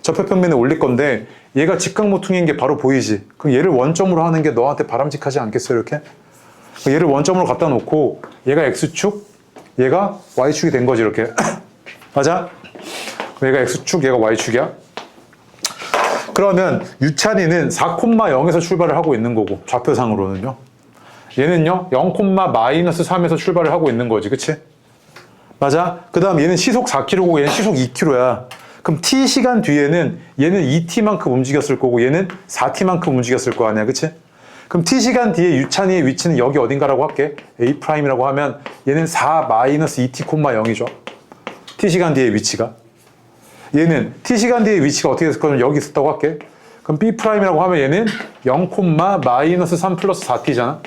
좌표평면에 올릴 건데 얘가 직각모퉁이인 게 바로 보이지. 그럼 얘를 원점으로 하는 게 너한테 바람직하지 않겠어? 이렇게? 얘를 원점으로 갖다 놓고 얘가 X축, 얘가 Y축이 된 거지. 이렇게. 맞아? 얘가 X축, 얘가 Y축이야. 그러면 유찬이는 4,0에서 출발을 하고 있는 거고 좌표상으로는요. 얘는요 0,-3에서 출발을 하고 있는 거지. 그치? 맞아? 그 다음 얘는 시속 4km고 얘는 시속 2km야. 그럼 t시간 뒤에는 얘는 2t만큼 움직였을 거고 얘는 4t만큼 움직였을 거 아니야. 그치? 그럼 t시간 뒤에 유찬이의 위치는 여기 어딘가라고 할게. A'이라고 하면 얘는 4-2t,0이죠. t시간 뒤의 위치가. 얘는 t시간 뒤의 위치가 어떻게 됐을 거냐면 여기 있었다고 할게. 그럼 B'이라고 하면 얘는 0,-3 플러스 4t잖아.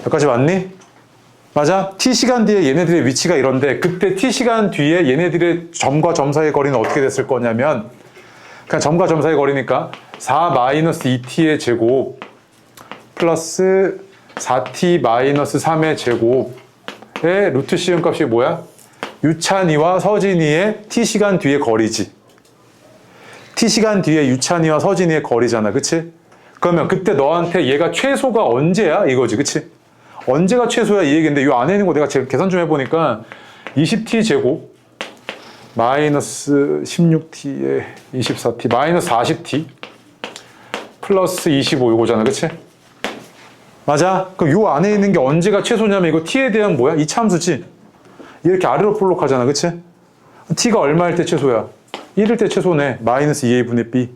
여기까지 맞니? 맞아? t시간 뒤에 얘네들의 위치가 이런데 그때 t시간 뒤에 얘네들의 점과 점 사이의 거리는 어떻게 됐을 거냐면 그냥 점과 점 사이의 거리니까 4-2t의 제곱 플러스 4t-3의 제곱의 루트 시음값이 뭐야? 유찬이와 서진이의 t시간 뒤의 거리지. t시간 뒤에 유찬이와 서진이의 거리잖아. 그치? 그러면 그때 너한테 얘가 최소가 언제야? 이거지. 그치? 언제가 최소야? 이 얘기인데 이 안에 있는 거 내가 계산 좀 해보니까 20t 제곱 마이너스 16t에 24t 마이너스 40t 플러스 25 이거잖아. 그치? 맞아? 그럼 요 안에 있는 게 언제가 최소냐면 이거 t에 대한 뭐야? 이 참수지? 이렇게 아래로 볼록하잖아. 그치? t가 얼마일 때 최소야? 1일 때 최소네. 마이너스 2a분의 b.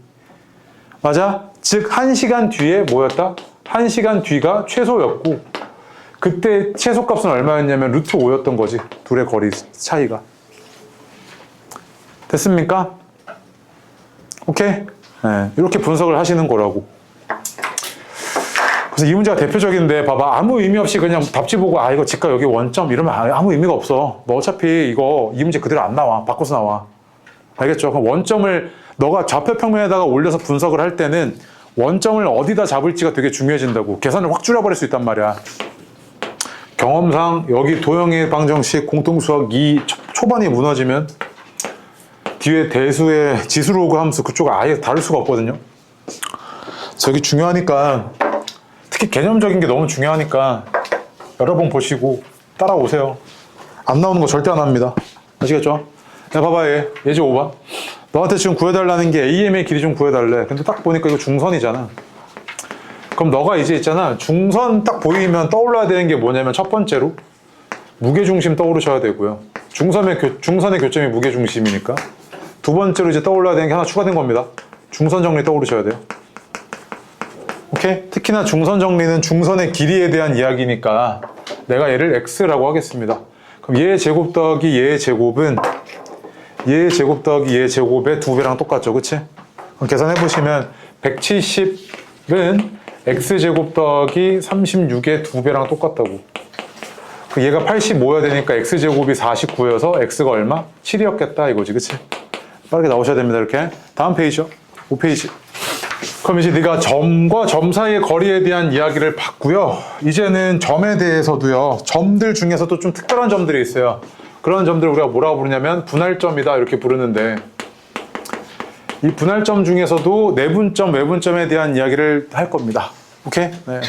맞아? 즉 1시간 뒤에 뭐였다? 1시간 뒤가 최소였고 그때 최소값은 얼마였냐면 루트 5였던 거지. 둘의 거리 차이가. 됐습니까? 오케이? 네, 이렇게 분석을 하시는 거라고. 그래서 이 문제가 대표적인데 봐봐. 아무 의미 없이 그냥 답지 보고 아 이거 직각 여기 원점 이러면 아무 의미가 없어. 너 어차피 이거 이 문제 그대로 안 나와. 바꿔서 나와. 알겠죠? 그럼 원점을 너가 좌표평면에다가 올려서 분석을 할 때는 원점을 어디다 잡을지가 되게 중요해진다고. 계산을 확 줄여버릴 수 있단 말이야. 경험상 여기 도형의 방정식 공통수학 2 초반이 무너지면 뒤에 대수의 지수로그 함수 그쪽을 아예 다룰 수가 없거든요. 저기 중요하니까 특히 개념적인 게 너무 중요하니까 여러 번 보시고 따라오세요. 안 나오는 거 절대 안 합니다. 아시겠죠? 야, 봐봐 얘 예제 5번. 너한테 지금 구해달라는 게 AM의 길이 좀 구해달래. 근데 딱 보니까 이거 중선이잖아. 그럼 너가 이제 있잖아. 중선 딱 보이면 떠올라야 되는 게 뭐냐면 첫 번째로 무게중심 떠오르셔야 되고요. 중선의 교점이 무게중심이니까. 두 번째로 이제 떠올라야 되는 게 하나 추가된 겁니다. 중선 정리 떠오르셔야 돼요. 오케이? 특히나 중선 정리는 중선의 길이에 대한 이야기니까 내가 얘를 x라고 하겠습니다. 그럼 얘의 제곱 더하기 얘의 제곱은 얘의 제곱 더하기 얘의 제곱의 2배랑 똑같죠. 그치? 그럼 계산해보시면 170은 x제곱 더하기 36의 2배랑 똑같다고. 얘가 85여야 되니까 x제곱이 49여서 x가 얼마? 7이었겠다 이거지, 그치? 빠르게 나오셔야 됩니다. 이렇게. 다음 페이지요. 5페이지. 그럼 이제 네가 점과 점 사이의 거리에 대한 이야기를 봤고요. 이제는 점에 대해서도요. 점들 중에서도 좀 특별한 점들이 있어요. 그런 점들을 우리가 뭐라고 부르냐면 분할점이다 이렇게 부르는데, 이 분할점 중에서도 내분점, 외분점에 대한 이야기를 할 겁니다. 오케이? 네.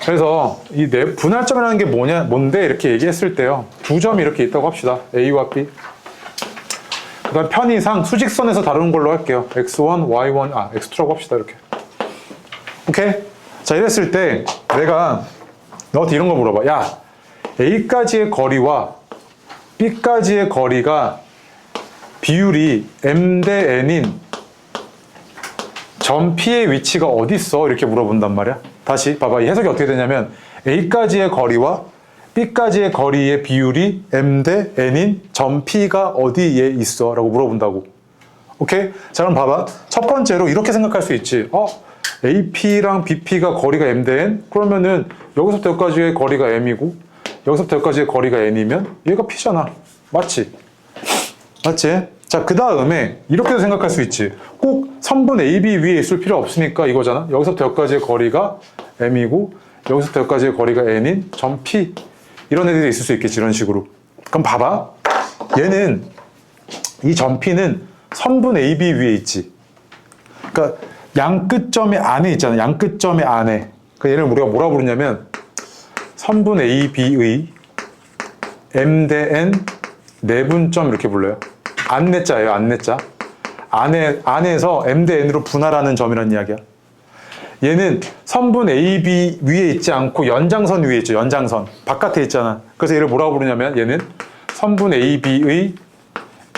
그래서 이 분할점이라는 게 뭔데 이렇게 얘기했을 때요. 두 점이 이렇게 있다고 합시다. A와 B. 그 다음 편의상 수직선에서 다루는 걸로 할게요. x1, y1, x2라고 합시다. 이렇게. 오케이? 자, 이랬을 때 내가 너한테 이런 거 물어봐. 야, A까지의 거리와 B까지의 거리가 비율이 m 대 n인 점 P의 위치가 어디 있어? 이렇게 물어본단 말이야. 다시 봐봐. 이 해석이 어떻게 되냐면 A까지의 거리와 B까지의 거리의 비율이 m 대 n인 점 P가 어디에 있어? 라고 물어본다고. 오케이? 자, 그럼 봐봐. 첫 번째로 이렇게 생각할 수 있지. AP랑 BP가 거리가 m 대 n? 그러면은 여기서부터 여기까지의 거리가 m이고 여기서부터 여기까지의 거리가 n이면 얘가 P잖아. 맞지? 맞지? 자, 그 다음에 이렇게도 생각할 수 있지. 꼭 선분 AB 위에 있을 필요 없으니까 이거잖아. 여기서부터 여기까지의 거리가 m이고 여기서부터 여기까지의 거리가 n인 점 P. 이런 애들이 있을 수 있겠지. 이런 식으로. 그럼 봐봐. 얘는 이 점 P는 선분 AB 위에 있지. 그러니까 양끝점의 안에 있잖아. 양끝점의 안에. 그러니까 얘를 우리가 뭐라 부르냐면 선분 AB의 m 대 n 내분점 이렇게 불러요. 안내자예요. 안내자. 안에서 m 대 n으로 분할하는 점이란 이야기야. 얘는 선분 AB 위에 있지 않고 연장선 위에 있죠. 연장선. 바깥에 있잖아. 그래서 얘를 뭐라고 부르냐면 얘는 선분 AB의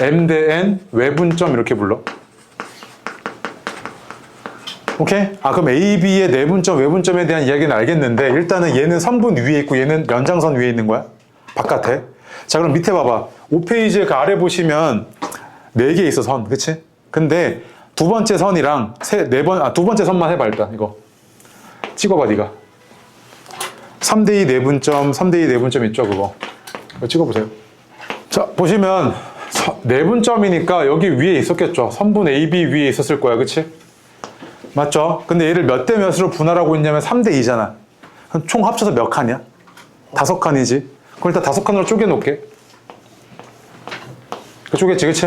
m 대 n 외분점 이렇게 불러. 오케이? 그럼 AB의 내분점, 외분점에 대한 이야기는 알겠는데 일단은 얘는 선분 위에 있고 얘는 연장선 위에 있는 거야. 바깥에. 자, 그럼 밑에 봐봐. 5페이지에 그 아래 보시면 4개 있어, 선. 그치? 근데 두 번째 선이랑 두 번째 선만 해봐, 일단. 이거. 찍어봐, 네가 3대2 내분점, 3대2 내분점 있죠, 그거. 이거 찍어보세요. 자, 보시면 내분점이니까 여기 위에 있었겠죠. 선분 AB 위에 있었을 거야, 그치? 맞죠? 근데 얘를 몇 대 몇으로 분할하고 있냐면 3대2잖아. 그럼 총 합쳐서 몇 칸이야? 5칸이지. 그럼 일단 5칸으로 쪼개놓을게. 쪼개지, 그치?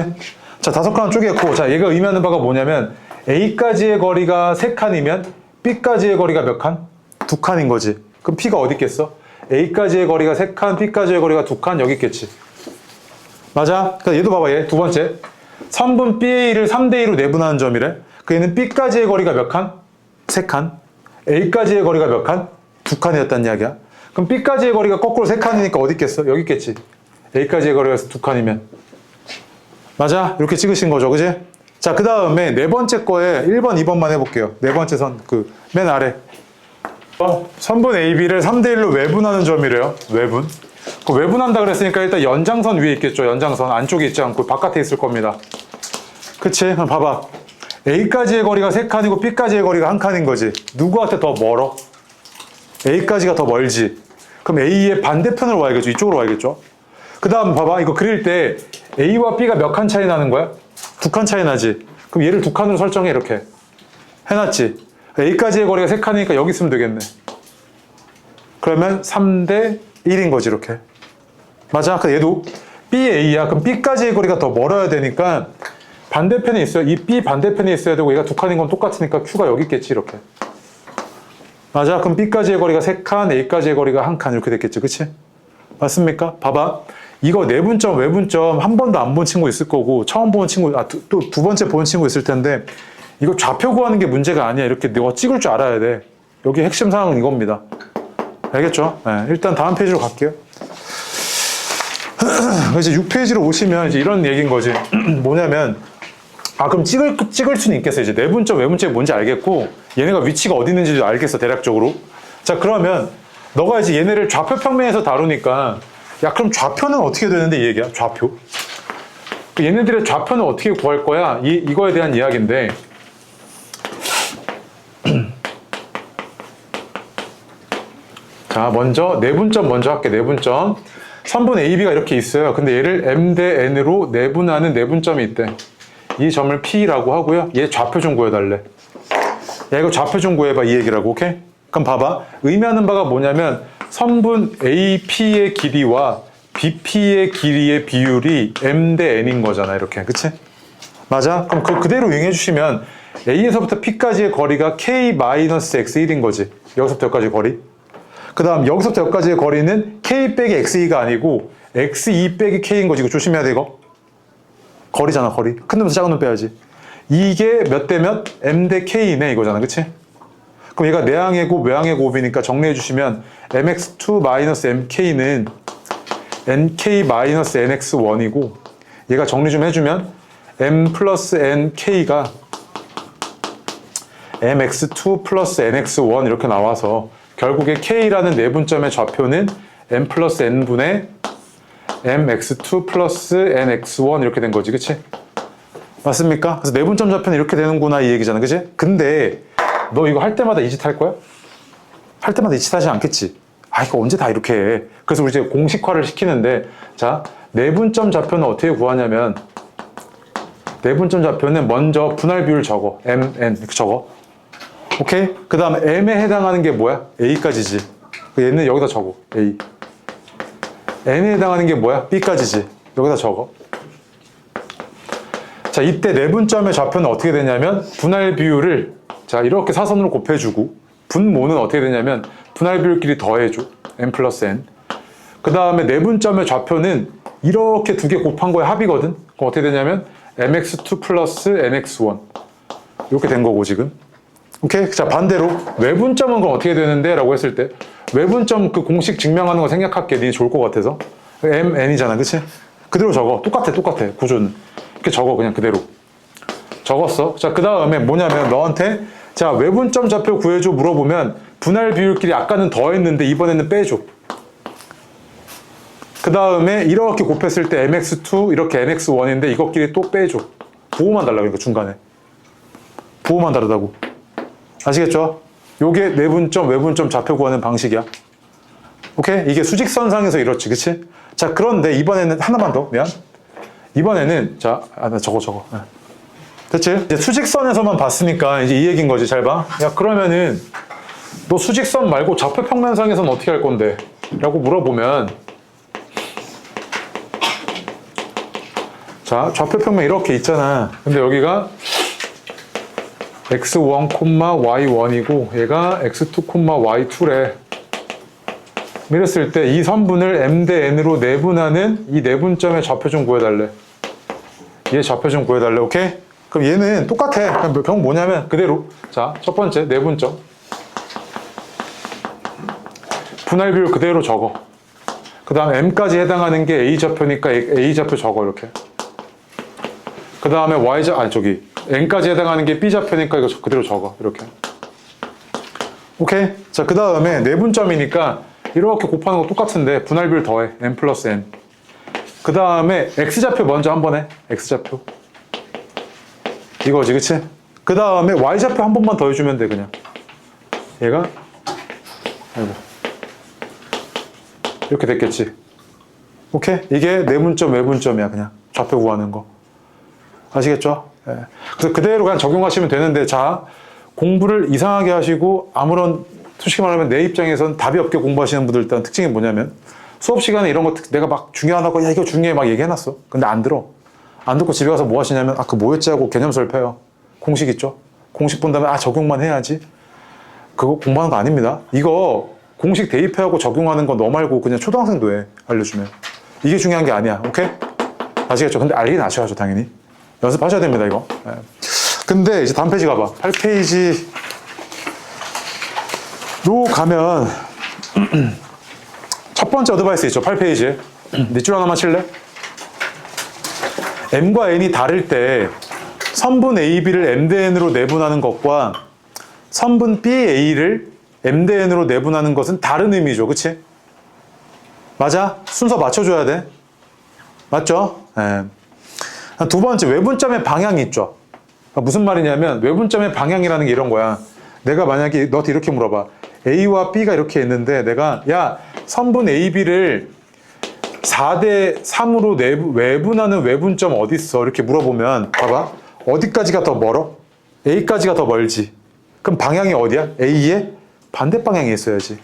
자, 5칸 쪼개고, 자, 얘가 의미하는 바가 뭐냐면 A까지의 거리가 3칸이면 B까지의 거리가 몇 칸? 2칸인 거지. 그럼 P가 어디 있겠어? A까지의 거리가 3칸, B까지의 거리가 2칸, 여기 있겠지. 맞아? 그러니까 얘도 봐봐, 얘 두 번째. 선분 BA를 3대2로 내분하는 점이래. 그 얘는 B까지의 거리가 몇 칸? 3칸. A까지의 거리가 몇 칸? 2칸이었단 이야기야. 그럼 B까지의 거리가 거꾸로 3칸이니까 어디 있겠어? 여기 있겠지. A까지의 거리가 2칸이면. 맞아? 이렇게 찍으신 거죠, 그지? 자, 그 다음에 네 번째 거에 1번, 2번만 해볼게요. 네 번째 선, 맨 아래. 선분 AB를 3대1로 외분하는 점이래요. 외분. 그 외분한다 그랬으니까 일단 연장선 위에 있겠죠. 연장선. 안쪽에 있지 않고 바깥에 있을 겁니다. 그치? 그럼 봐봐. A까지의 거리가 3칸이고 B까지의 거리가 1칸인 거지. 누구한테 더 멀어? A까지가 더 멀지. 그럼 A의 반대편으로 와야겠죠. 이쪽으로 와야겠죠. 그 다음 봐봐. 이거 그릴 때 A와 B가 몇 칸 차이 나는 거야? 2칸 차이 나지. 그럼 얘를 2칸으로 설정해. 이렇게 해놨지. A까지의 거리가 3칸이니까 여기 있으면 되겠네. 그러면 3대 1인 거지. 이렇게. 맞아. 그 얘도 BA야. 그럼 B까지의 거리가 더 멀어야 되니까 반대편에 있어요. 이 B 반대편에 있어야 되고 얘가 2칸인 건 똑같으니까 Q가 여기 있겠지. 이렇게. 맞아. 그럼 B까지의 거리가 3칸, A까지의 거리가 1칸 이렇게 됐겠죠. 그치? 맞습니까? 봐봐. 이거 내분점, 외분점 한 번도 안 본 친구 있을 거고 처음 본 친구, 또 두 번째 본 친구 있을 텐데 이거 좌표 구하는 게 문제가 아니야. 이렇게 너가 찍을 줄 알아야 돼. 여기 핵심 사항은 이겁니다. 알겠죠? 네, 일단 다음 페이지로 갈게요. 이제 6페이지로 오시면 이제 이런 얘기인 거지. 뭐냐면 그럼 찍을 수는 있겠어. 이제 내분점, 외분점이 뭔지 알겠고 얘네가 위치가 어디 있는지도 알겠어. 대략적으로. 자, 그러면 너가 이제 얘네를 좌표 평면에서 다루니까 야, 그럼 좌표는 어떻게 되는데 이 얘기야? 좌표. 얘네들의 좌표는 어떻게 구할 거야? 이거에 대한 이야기인데 자, 먼저 내분점 먼저 할게. 내분점. 선분 AB가 이렇게 있어요. 근데 얘를 M 대 N으로 내분하는 내분점이 있대. 이 점을 P라고 하고요. 얘 좌표 좀 구해달래. 야, 이거 좌표 좀 구해봐. 이 얘기라고. 오케이? 그럼 봐봐. 의미하는 바가 뭐냐면 선분 AP의 길이와 BP의 길이의 비율이 M 대 N인 거잖아. 이렇게. 그치? 맞아? 그럼 그거 그대로 이용해 주시면 A에서부터 P까지의 거리가 K-X1인 거지. 여기서부터 여기까지 거리. 그 다음 여기서부터 여기까지의 거리는 K 빼기 X2가 아니고 X2 빼기 K인 거지. 이거 조심해야 돼 이거. 거리잖아 거리. 큰 놈에서 작은 놈 빼야지. 이게 몇 대 몇? M 대 K네 이거잖아. 그치? 그럼 얘가 내항의 곱 외항의 곱이니까 정리해 주시면 mx2-mk는 nk-nx1이고 얘가 정리 좀 해주면 m 플러스 nk가 mx2 플러스 nx1 이렇게 나와서 결국에 k라는 내분점의 좌표는 m 플러스 n분의 mx2 플러스 nx1 이렇게 된 거지. 그치? 맞습니까? 그래서 내분점 좌표는 이렇게 되는구나 이 얘기잖아. 그치? 근데 너 이거 할 때마다 이 짓 할 거야? 할 때마다 이 짓 하지 않겠지? 아, 이거 언제 다 이렇게 해? 그래서 우리 이제 공식화를 시키는데, 자, 내분점 좌표는 어떻게 구하냐면, 내분점 좌표는 먼저 분할 비율 적어. M, N, 이렇게 적어. 오케이? 그 다음 M에 해당하는 게 뭐야? A까지지. 얘는 여기다 적어. A. N에 해당하는 게 뭐야? B까지지. 여기다 적어. 자, 이때 내분점의 좌표는 어떻게 되냐면, 분할 비율을 자, 이렇게 사선으로 곱해주고 분모는 어떻게 되냐면 분할 비율끼리 더해줘. n 플러스 n. 그 다음에 내분점의 좌표는 이렇게 두 개 곱한 거의 합이거든. 그럼 어떻게 되냐면 mx2 플러스 nx1 이렇게 된 거고 지금. 오케이? 자, 반대로 외분점은 그럼 어떻게 되는데? 라고 했을 때 외분점 그 공식 증명하는 거 생략할게. 니네 좋을 것 같아서. m, n이잖아. 그치? 그대로 적어. 똑같아. 구조는. 이렇게 적어. 그냥 그대로. 적었어. 자, 그 다음에 뭐냐면 너한테 자, 외분점 좌표 구해줘 물어보면 분할 비율끼리 아까는 더했는데 이번에는 빼줘. 그 다음에 이렇게 곱했을 때 mx2 이렇게 nx1인데 이것끼리 또 빼줘. 부호만 달라. 그러니까 중간에. 부호만 다르다고. 아시겠죠? 요게 내분점, 외분점 좌표 구하는 방식이야. 오케이? 이게 수직선상에서 이렇지. 그치? 자, 그런데 이번에는 하나만 더. 미안. 이번에는 자, 나 저거. 됐지? 이제 수직선에서만 봤으니까 이제 이 얘기인 거지. 잘 봐. 야, 그러면은 너 수직선 말고 좌표 평면상에서는 어떻게 할 건데? 라고 물어보면 자, 좌표 평면 이렇게 있잖아. 근데 여기가 x1, y1이고 얘가 x2, y2래. 이랬을 때 이 선분을 m 대 n으로 내분하는 이 내분점의 좌표 좀 구해달래. 얘 좌표 좀 구해달래. 오케이? 그럼 얘는 똑같아. 그냥 뭐냐면 그대로. 자, 첫 번째 내분점. 분할 비율 그대로 적어. 그 다음 m까지 해당하는 게 a 좌표니까 a 좌표 적어 이렇게. 그 다음에 n까지 해당하는 게 b 좌표니까 이거 그대로 적어 이렇게. 오케이? 자, 그 다음에 내분점이니까 이렇게 곱하는 거 똑같은데 분할 비율 더해. n 플러스 n. 그 다음에 x 좌표 먼저 한번 해. x 좌표. 이거지, 그치? 그 다음에 y좌표 한 번만 더 해주면 돼, 그냥. 얘가, 아이고. 이렇게 됐겠지. 오케이? 이게 내분점, 외분점이야, 그냥. 좌표 구하는 거. 아시겠죠? 예. 그래서 그대로 그냥 적용하시면 되는데, 자, 공부를 이상하게 하시고, 아무런, 솔직히 말하면 내 입장에선 답이 없게 공부하시는 분들 일단 특징이 뭐냐면, 수업 시간에 이런 거 내가 막 중요하다고, 야, 이거 중요해 막 얘기해놨어. 근데 안 들어. 안 듣고 집에 가서 뭐 하시냐면 그 뭐였지 하고 개념서를 펴요. 공식 있죠? 공식 본 다음에 적용만 해야지. 그거 공부하는 거 아닙니다. 이거 공식 대입해하고 적용하는 거 너 말고 그냥 초등학생도 해. 알려주면. 이게 중요한 게 아니야. 오케이? 아시겠죠? 근데 알긴 아셔야죠 당연히. 연습하셔야 됩니다 이거. 네. 근데 이제 다음 페이지 가봐. 8페이지로 가면 첫 번째 어드바이스 있죠? 8페이지에. 밑줄 하나만 칠래? m과 n이 다를 때 선분 AB를 m 대 n으로 내분하는 것과 선분 BA를 m 대 n으로 내분하는 것은 다른 의미죠. 그치? 맞아? 순서 맞춰줘야 돼. 맞죠? 네. 두 번째, 외분점의 방향이 있죠. 무슨 말이냐면 외분점의 방향이라는 게 이런 거야. 내가 만약에 너한테 이렇게 물어봐. A와 B가 이렇게 있는데 내가 야 선분 AB를 4대 3으로 외분하는 외분점 어디 있어? 이렇게 물어보면 봐봐. 어디까지가 더 멀어? A까지가 더 멀지. 그럼 방향이 어디야? A의 반대 방향에 있어야지.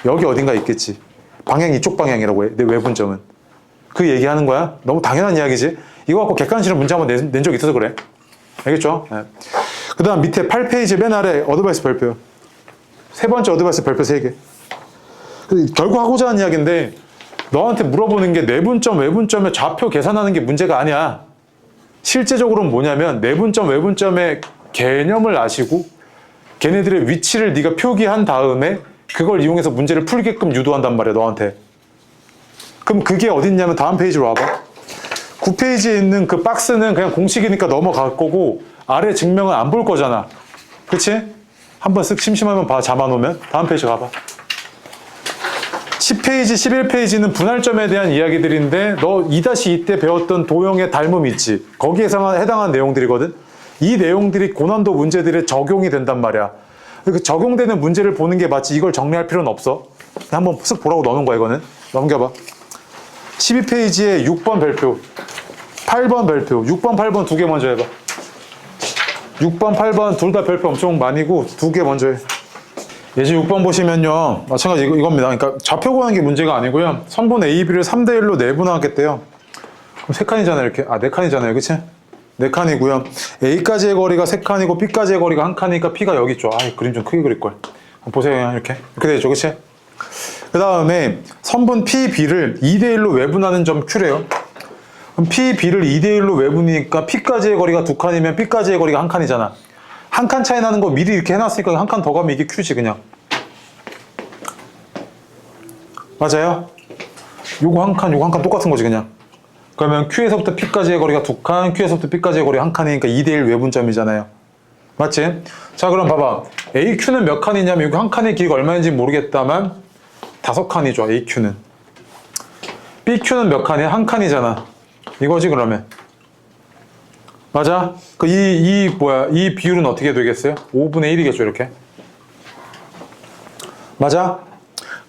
여기 어딘가 있겠지. 방향이 이쪽 방향이라고 해. 내 외분점은. 그 얘기하는 거야? 너무 당연한 이야기지. 이거 갖고 객관식으로 문제 한번 낸 적 있어서 그래. 알겠죠? 네. 그 다음 밑에 8페이지 맨 아래 어드바이스 별표. 세 번째 어드바이스 별표 3개. 결국 하고자 하는 이야기인데 너한테 물어보는 게 내분점, 외분점의 좌표 계산하는 게 문제가 아니야. 실제적으로는 뭐냐면 내분점, 외분점의 개념을 아시고 걔네들의 위치를 네가 표기한 다음에 그걸 이용해서 문제를 풀게끔 유도한단 말이야, 너한테. 그럼 그게 어딨냐면 다음 페이지로 와봐. 9페이지에 있는 그 박스는 그냥 공식이니까 넘어갈 거고 아래 증명은 안 볼 거잖아. 그치? 한번 쓱 심심하면 봐, 잡아놓으면. 다음 페이지 가봐. 10페이지, 11페이지는 분할점에 대한 이야기들인데 너 2-2 때 배웠던 도형의 닮음이 있지. 거기에서 해당하는 내용들이거든. 이 내용들이 고난도 문제들에 적용이 된단 말이야. 그 적용되는 문제를 보는 게 맞지 이걸 정리할 필요는 없어. 한번 쓱 보라고 넣는 거야 이거는. 넘겨봐. 12페이지에 6번 별표, 8번 별표, 6번, 8번 두 개 먼저 해봐. 6번, 8번 둘 다 별표 엄청 많이고 두 개 먼저 해. 예제 6번 보시면요. 마찬가지 이겁니다. 그러니까 좌표 구하는 게 문제가 아니고요. 선분 AB를 3대1로 내분하겠대요. 그럼 3칸이잖아요. 이렇게. 4칸이잖아요. 그치? 4칸이고요. A까지의 거리가 3칸이고 B까지의 거리가 1칸이니까 P가 여기 있죠. 그림 좀 크게 그릴걸. 보세요. 이렇게 되죠. 그치? 그 다음에 선분 PB를 2대1로 외분하는 점 Q래요. 그럼 PB를 2대1로 외분이니까 P까지의 거리가 2칸이면 B까지의 거리가 1칸이잖아. 한 칸 차이 나는 거 미리 이렇게 해놨으니까 한 칸 더 가면 이게 Q지 그냥. 맞아요? 요거 한 칸, 요거 한 칸 똑같은 거지 그냥. 그러면 Q에서부터 P까지의 거리가 2칸, Q에서부터 P까지의 거리가 1칸이니까 2대1 외분점이잖아요. 맞지? 자 그럼 봐봐. AQ는 몇 칸이냐면 여기 한 칸의 길이가 얼마인지 모르겠다만 5칸이죠. AQ는. BQ는 몇 칸이야? 한 칸이잖아. 이거지 그러면. 맞아? 이 비율은 어떻게 되겠어요? 5분의 1이겠죠, 이렇게. 맞아?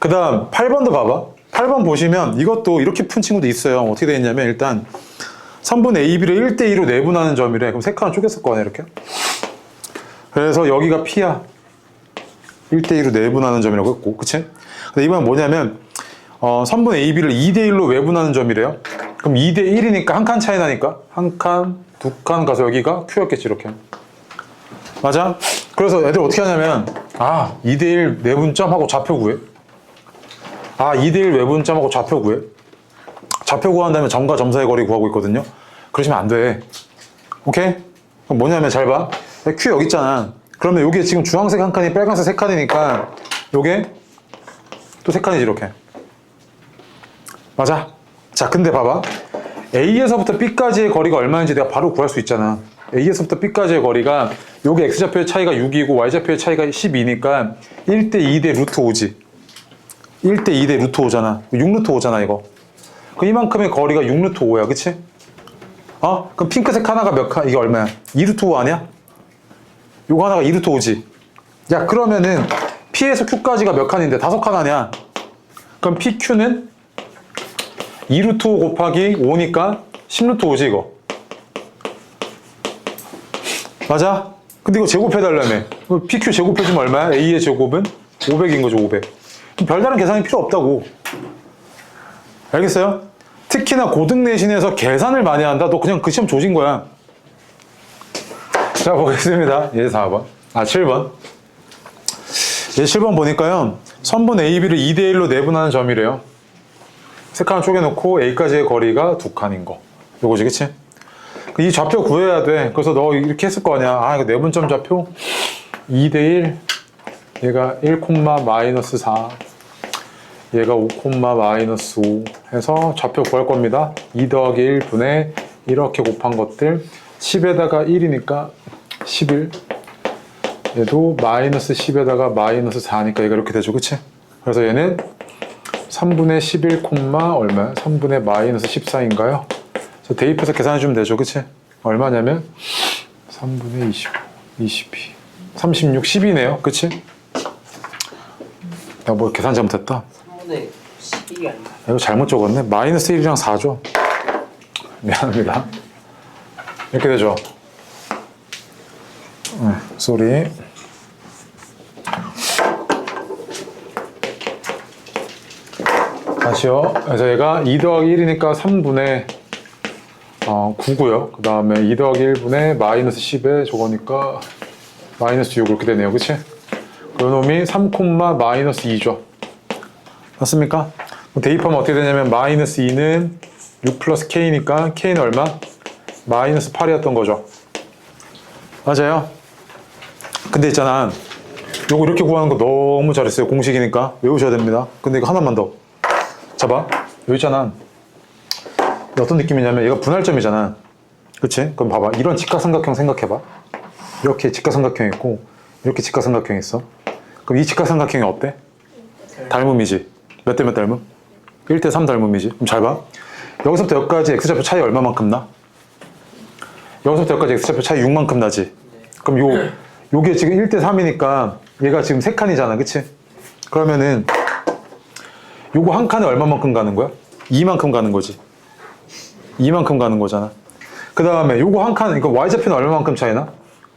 그 다음, 8번도 봐봐. 8번 보시면 이것도 이렇게 푼 친구도 있어요. 어떻게 되어 있냐면, 일단, 선분 AB를 1대2로 내분하는 점이래. 그럼 3칸을 쪼갰을 거 아니야, 이렇게? 그래서 여기가 P야. 1대2로 내분하는 점이라고 했고, 그치? 근데 이번엔 뭐냐면, 선분 AB를 2대1로 외분하는 점이래요. 그럼 2대1이니까 한 칸 차이 나니까, 한 칸, 2칸 가서 여기가 Q였겠지, 이렇게. 맞아? 그래서 애들 어떻게 하냐면, 2대1 내분점하고 좌표 구해. 2대1 외분점하고 좌표 구해. 좌표 구한 다음에 점과 점 사이 거리 구하고 있거든요. 그러시면 안 돼. 오케이? 그럼 뭐냐면 잘 봐. Q 여기 있잖아. 그러면 여기 지금 주황색 한 칸이 빨간색 세 칸이니까 요게 또 세 칸이지, 이렇게. 맞아? 자, 근데 봐봐. A에서부터 B까지의 거리가 얼마인지 내가 바로 구할 수 있잖아. A에서부터 B까지의 거리가 요게 X좌표의 차이가 6이고 Y좌표의 차이가 12니까 1대 2대 루트 5지. 1대 2대 루트 5잖아. 6루트 5잖아, 이거. 그 이만큼의 거리가 6루트 5야, 그치? 그럼 핑크색 하나가 몇 칸? 이게 얼마야? 2루트 5 아니야? 요거 하나가 2루트 5지. 야, 그러면은 P에서 Q까지가 몇 칸인데 5칸 아니야? 그럼 PQ는 2루트 5 곱하기 5니까 10루트 5지, 이거. 맞아? 근데 이거 제곱해달라며. PQ 제곱해주면 얼마야? A의 제곱은 500인 거죠, 500. 별다른 계산이 필요 없다고. 알겠어요? 특히나 고등 내신에서 계산을 많이 한다? 너 그냥 그 시험 조진 거야. 자, 보겠습니다. 얘 4번. 7번. 얘 7번 보니까요. 선분 AB를 2대1로 내분하는 점이래요. 세 칸을 쪼개놓고 A까지의 거리가 2칸인 거. 요거지, 그치? 이 좌표 구해야 돼. 그래서 너 이렇게 했을 거 아니야. 이거 내분점 좌표 2대1. 얘가 1,-4. 얘가 5,-5 해서 좌표 구할 겁니다. 2 더하기 1분의 이렇게 곱한 것들 10에다가 1이니까 11. 얘도 마이너스 10에다가 마이너스 4니까 얘가 이렇게 되죠, 그치? 그래서 얘는 3분의 11, 얼마야? 3분의 마이너스 14인가요? 그래서 대입해서 계산해주면 되죠, 그치? 얼마냐면 3분의 25, 22. 36, 10이네요. 그치? 내가 뭐 계산 잘못했다. 3분의 12가 아니라 이거 잘못 적었네. 마이너스 1이랑 4죠. 미안합니다. 이렇게 되죠. 쏘리. 다시요. 그래서 얘가 2 더하기 1이니까 3분의 9고요. 그 다음에 2 더하기 1분의 마이너스 10에 저거니까 마이너스 6 이렇게 되네요. 그치? 그 놈이 3, 마이너스 2죠. 맞습니까? 대입하면 어떻게 되냐면 마이너스 2는 6 플러스 K니까 K는 얼마? 마이너스 8이었던 거죠. 맞아요. 근데 있잖아. 요거 이렇게 구하는 거 너무 잘했어요. 공식이니까 외우셔야 됩니다. 근데 이거 하나만 더. 잡아. 여기 있잖아. 어떤 느낌이냐면 얘가 분할점이잖아. 그치? 그럼 봐봐. 이런 직각삼각형 생각해봐. 이렇게 직각삼각형 있고 이렇게 직각삼각형 있어. 그럼 이 직각삼각형이 어때? 닮음이지. 몇 대 몇 닮음? 1대 3 닮음이지. 그럼 잘 봐. 여기서부터 여기까지 x좌표 차이 얼마만큼 나? 여기서부터 여기까지 x좌표 차이 6만큼 나지. 그럼 요게 지금 1대 3이니까 얘가 지금 3칸이잖아. 그치? 그러면은 요거 한 칸에 얼마만큼 가는 거야? 2만큼 가는 거지. 2만큼 가는 거잖아. 그 다음에 요거 한 칸, 이거 y좌표는 얼마만큼 차이나?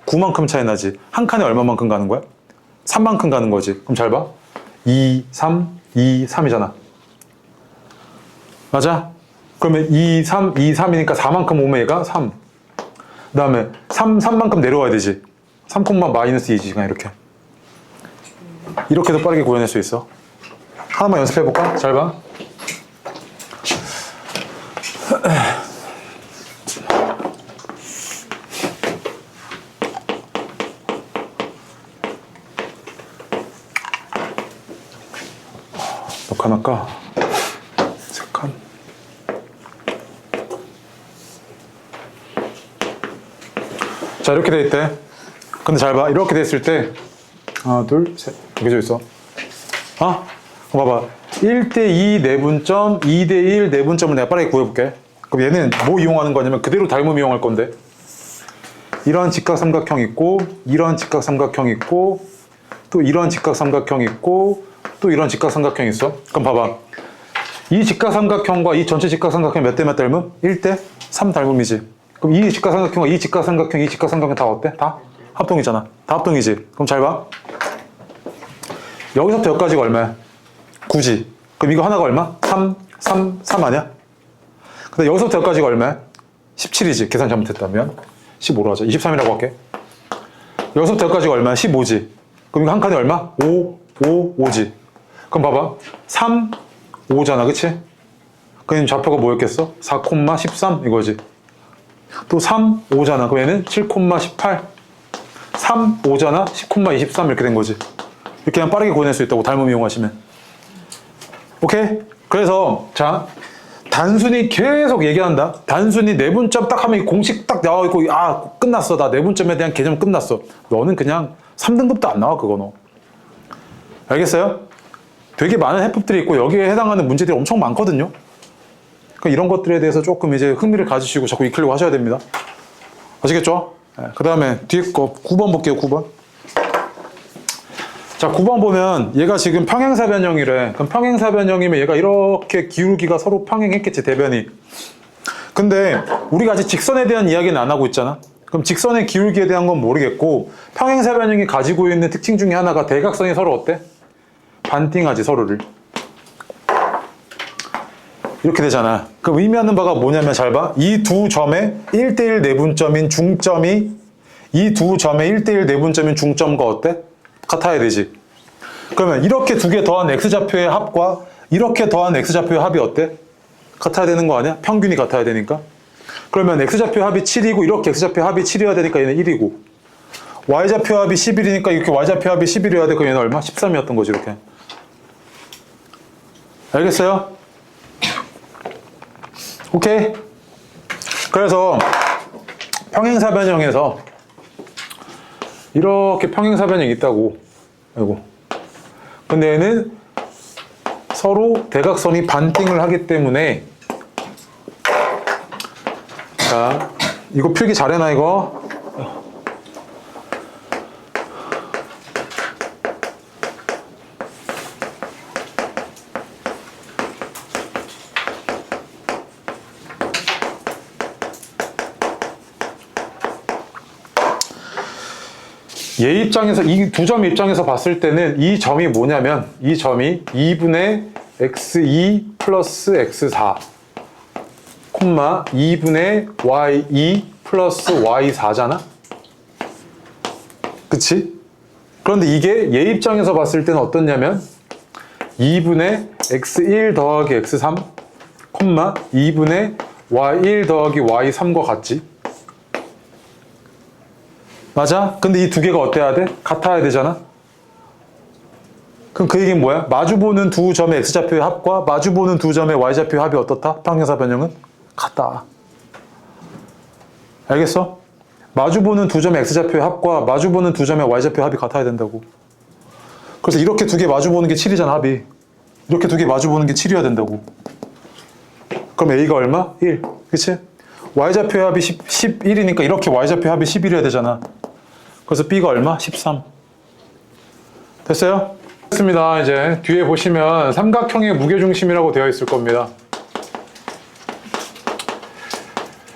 9만큼 차이 나지. 한 칸에 얼마만큼 가는 거야? 3만큼 가는 거지. 그럼 잘 봐. 2, 3, 2, 3이잖아. 맞아? 그러면 2, 3, 2, 3이니까 4만큼 오면 얘가 3. 그 다음에 3만큼 내려와야 되지. 3, 마이너스 2지. 그냥 이렇게. 이렇게도 빠르게 구해낼 수 있어. 하나만 연습해볼까? 잘 봐. 몇 칸 할까? 3칸. 자, 이렇게 돼 있대. 근데 잘 봐. 이렇게 됐을 때 하나, 둘, 셋. 이렇게 돼 있어. 봐봐. 1대2 내분점, 2대1 내분점을 내가 빠르게 구해볼게. 그럼 얘는 뭐 이용하는 거냐면 그대로 닮음 이용할 건데. 이런 직각삼각형 있고, 이런 직각삼각형 있고, 또 이런 직각삼각형 있고, 또 이런 직각삼각형 있어. 그럼 봐봐. 이 직각삼각형과 이 전체 직각삼각형 몇 대 몇 닮음? 1대 3 닮음이지. 그럼 이 직각삼각형과 이 직각삼각형, 이 직각삼각형 다 어때? 다 합동이잖아. 다 합동이지. 그럼 잘 봐. 여기서부터 여기까지가 얼마야? 9지. 그럼 이거 하나가 얼마? 3, 3, 3 아니야? 근데 여기서부터 여기까지가 얼마야? 17이지. 계산 잘못했다면. 15로 하자. 23이라고 할게. 여기서부터 여기까지가 얼마야? 15지. 그럼 이거 한 칸에 얼마? 5, 5, 5지. 그럼 봐봐. 3, 5잖아. 그치? 그럼 좌표가 뭐였겠어? 4, 13 이거지. 또 3, 5잖아. 그럼 얘는 7, 18. 3, 5잖아. 10, 23 이렇게 된 거지. 이렇게 그냥 빠르게 구해낼 수 있다고 닮음 이용하시면. 오케이? 그래서 자 단순히 계속 얘기한다. 단순히 내분점 딱 하면 이 공식 딱 나와있고 끝났어. 나 내분점에 대한 개념 끝났어. 너는 그냥 3등급도 안 나와 그거 너. 알겠어요? 되게 많은 해법들이 있고 여기에 해당하는 문제들이 엄청 많거든요. 그러니까 이런 것들에 대해서 조금 이제 흥미를 가지시고 자꾸 익히려고 하셔야 됩니다. 아시겠죠? 그 다음에 뒤에 거 9번 볼게요. 9번. 자, 9번 보면 얘가 지금 평행사변형이래. 그럼 평행사변형이면 얘가 이렇게 기울기가 서로 평행했겠지, 대변이. 근데 우리가 아직 직선에 대한 이야기는 안 하고 있잖아. 그럼 직선의 기울기에 대한 건 모르겠고 평행사변형이 가지고 있는 특징 중에 하나가 대각선이 서로 어때? 반띵하지, 서로를. 이렇게 되잖아. 그럼 의미하는 바가 뭐냐면 잘 봐. 이 두 점의 1대1 내분점인 중점이 이 두 점의 1대1 내분점인 중점과 어때? 같아야 되지. 그러면 이렇게 두 개 더한 x좌표의 합과 이렇게 더한 x좌표의 합이 어때? 같아야 되는 거 아니야? 평균이 같아야 되니까. 그러면 x좌표 합이 7이고 이렇게 x좌표 합이 7이어야 되니까 얘는 1이고 y좌표 합이 11이니까 이렇게 y좌표 합이 11이어야 돼. 그럼 얘는 얼마? 13이었던 거지 이렇게. 알겠어요? 오케이? 그래서 평행사변형에서 이렇게 평행사변형이 있다고. 아이고. 근데 얘는 서로 대각선이 반띵을 하기 때문에 자, 이거 필기 잘해놔 이거. 얘 입장에서, 이 두 점 입장에서 봤을 때는 이 점이 뭐냐면, 이 점이 2분의 x2 플러스 x4 콤마 2분의 y2 플러스 y4잖아? 그치? 그런데 이게 얘 입장에서 봤을 때는 어떻냐면 2분의 x1 더하기 x3 콤마 2분의 y1 더하기 y3과 같지? 맞아? 근데 이 두 개가 어때야 돼? 같아야 되잖아? 그럼 그 얘기는 뭐야? 마주보는 두 점의 x좌표의 합과 마주보는 두 점의 y좌표의 합이 어떻다? 평행사 변형은? 같다. 알겠어? 마주보는 두 점의 x좌표의 합과 마주보는 두 점의 y좌표의 합이 같아야 된다고. 그래서 이렇게 두 개 마주보는 게 7이잖아, 합이. 이렇게 두 개 마주보는 게 7이어야 된다고. 그럼 a가 얼마? 1. 그치? y좌표의 합이 11이니까 이렇게 y좌표의 합이 11이어야 되잖아. 그래서 b가 얼마? 13. 됐어요? 됐습니다. 이제 뒤에 보시면 삼각형의 무게중심이라고 되어 있을 겁니다.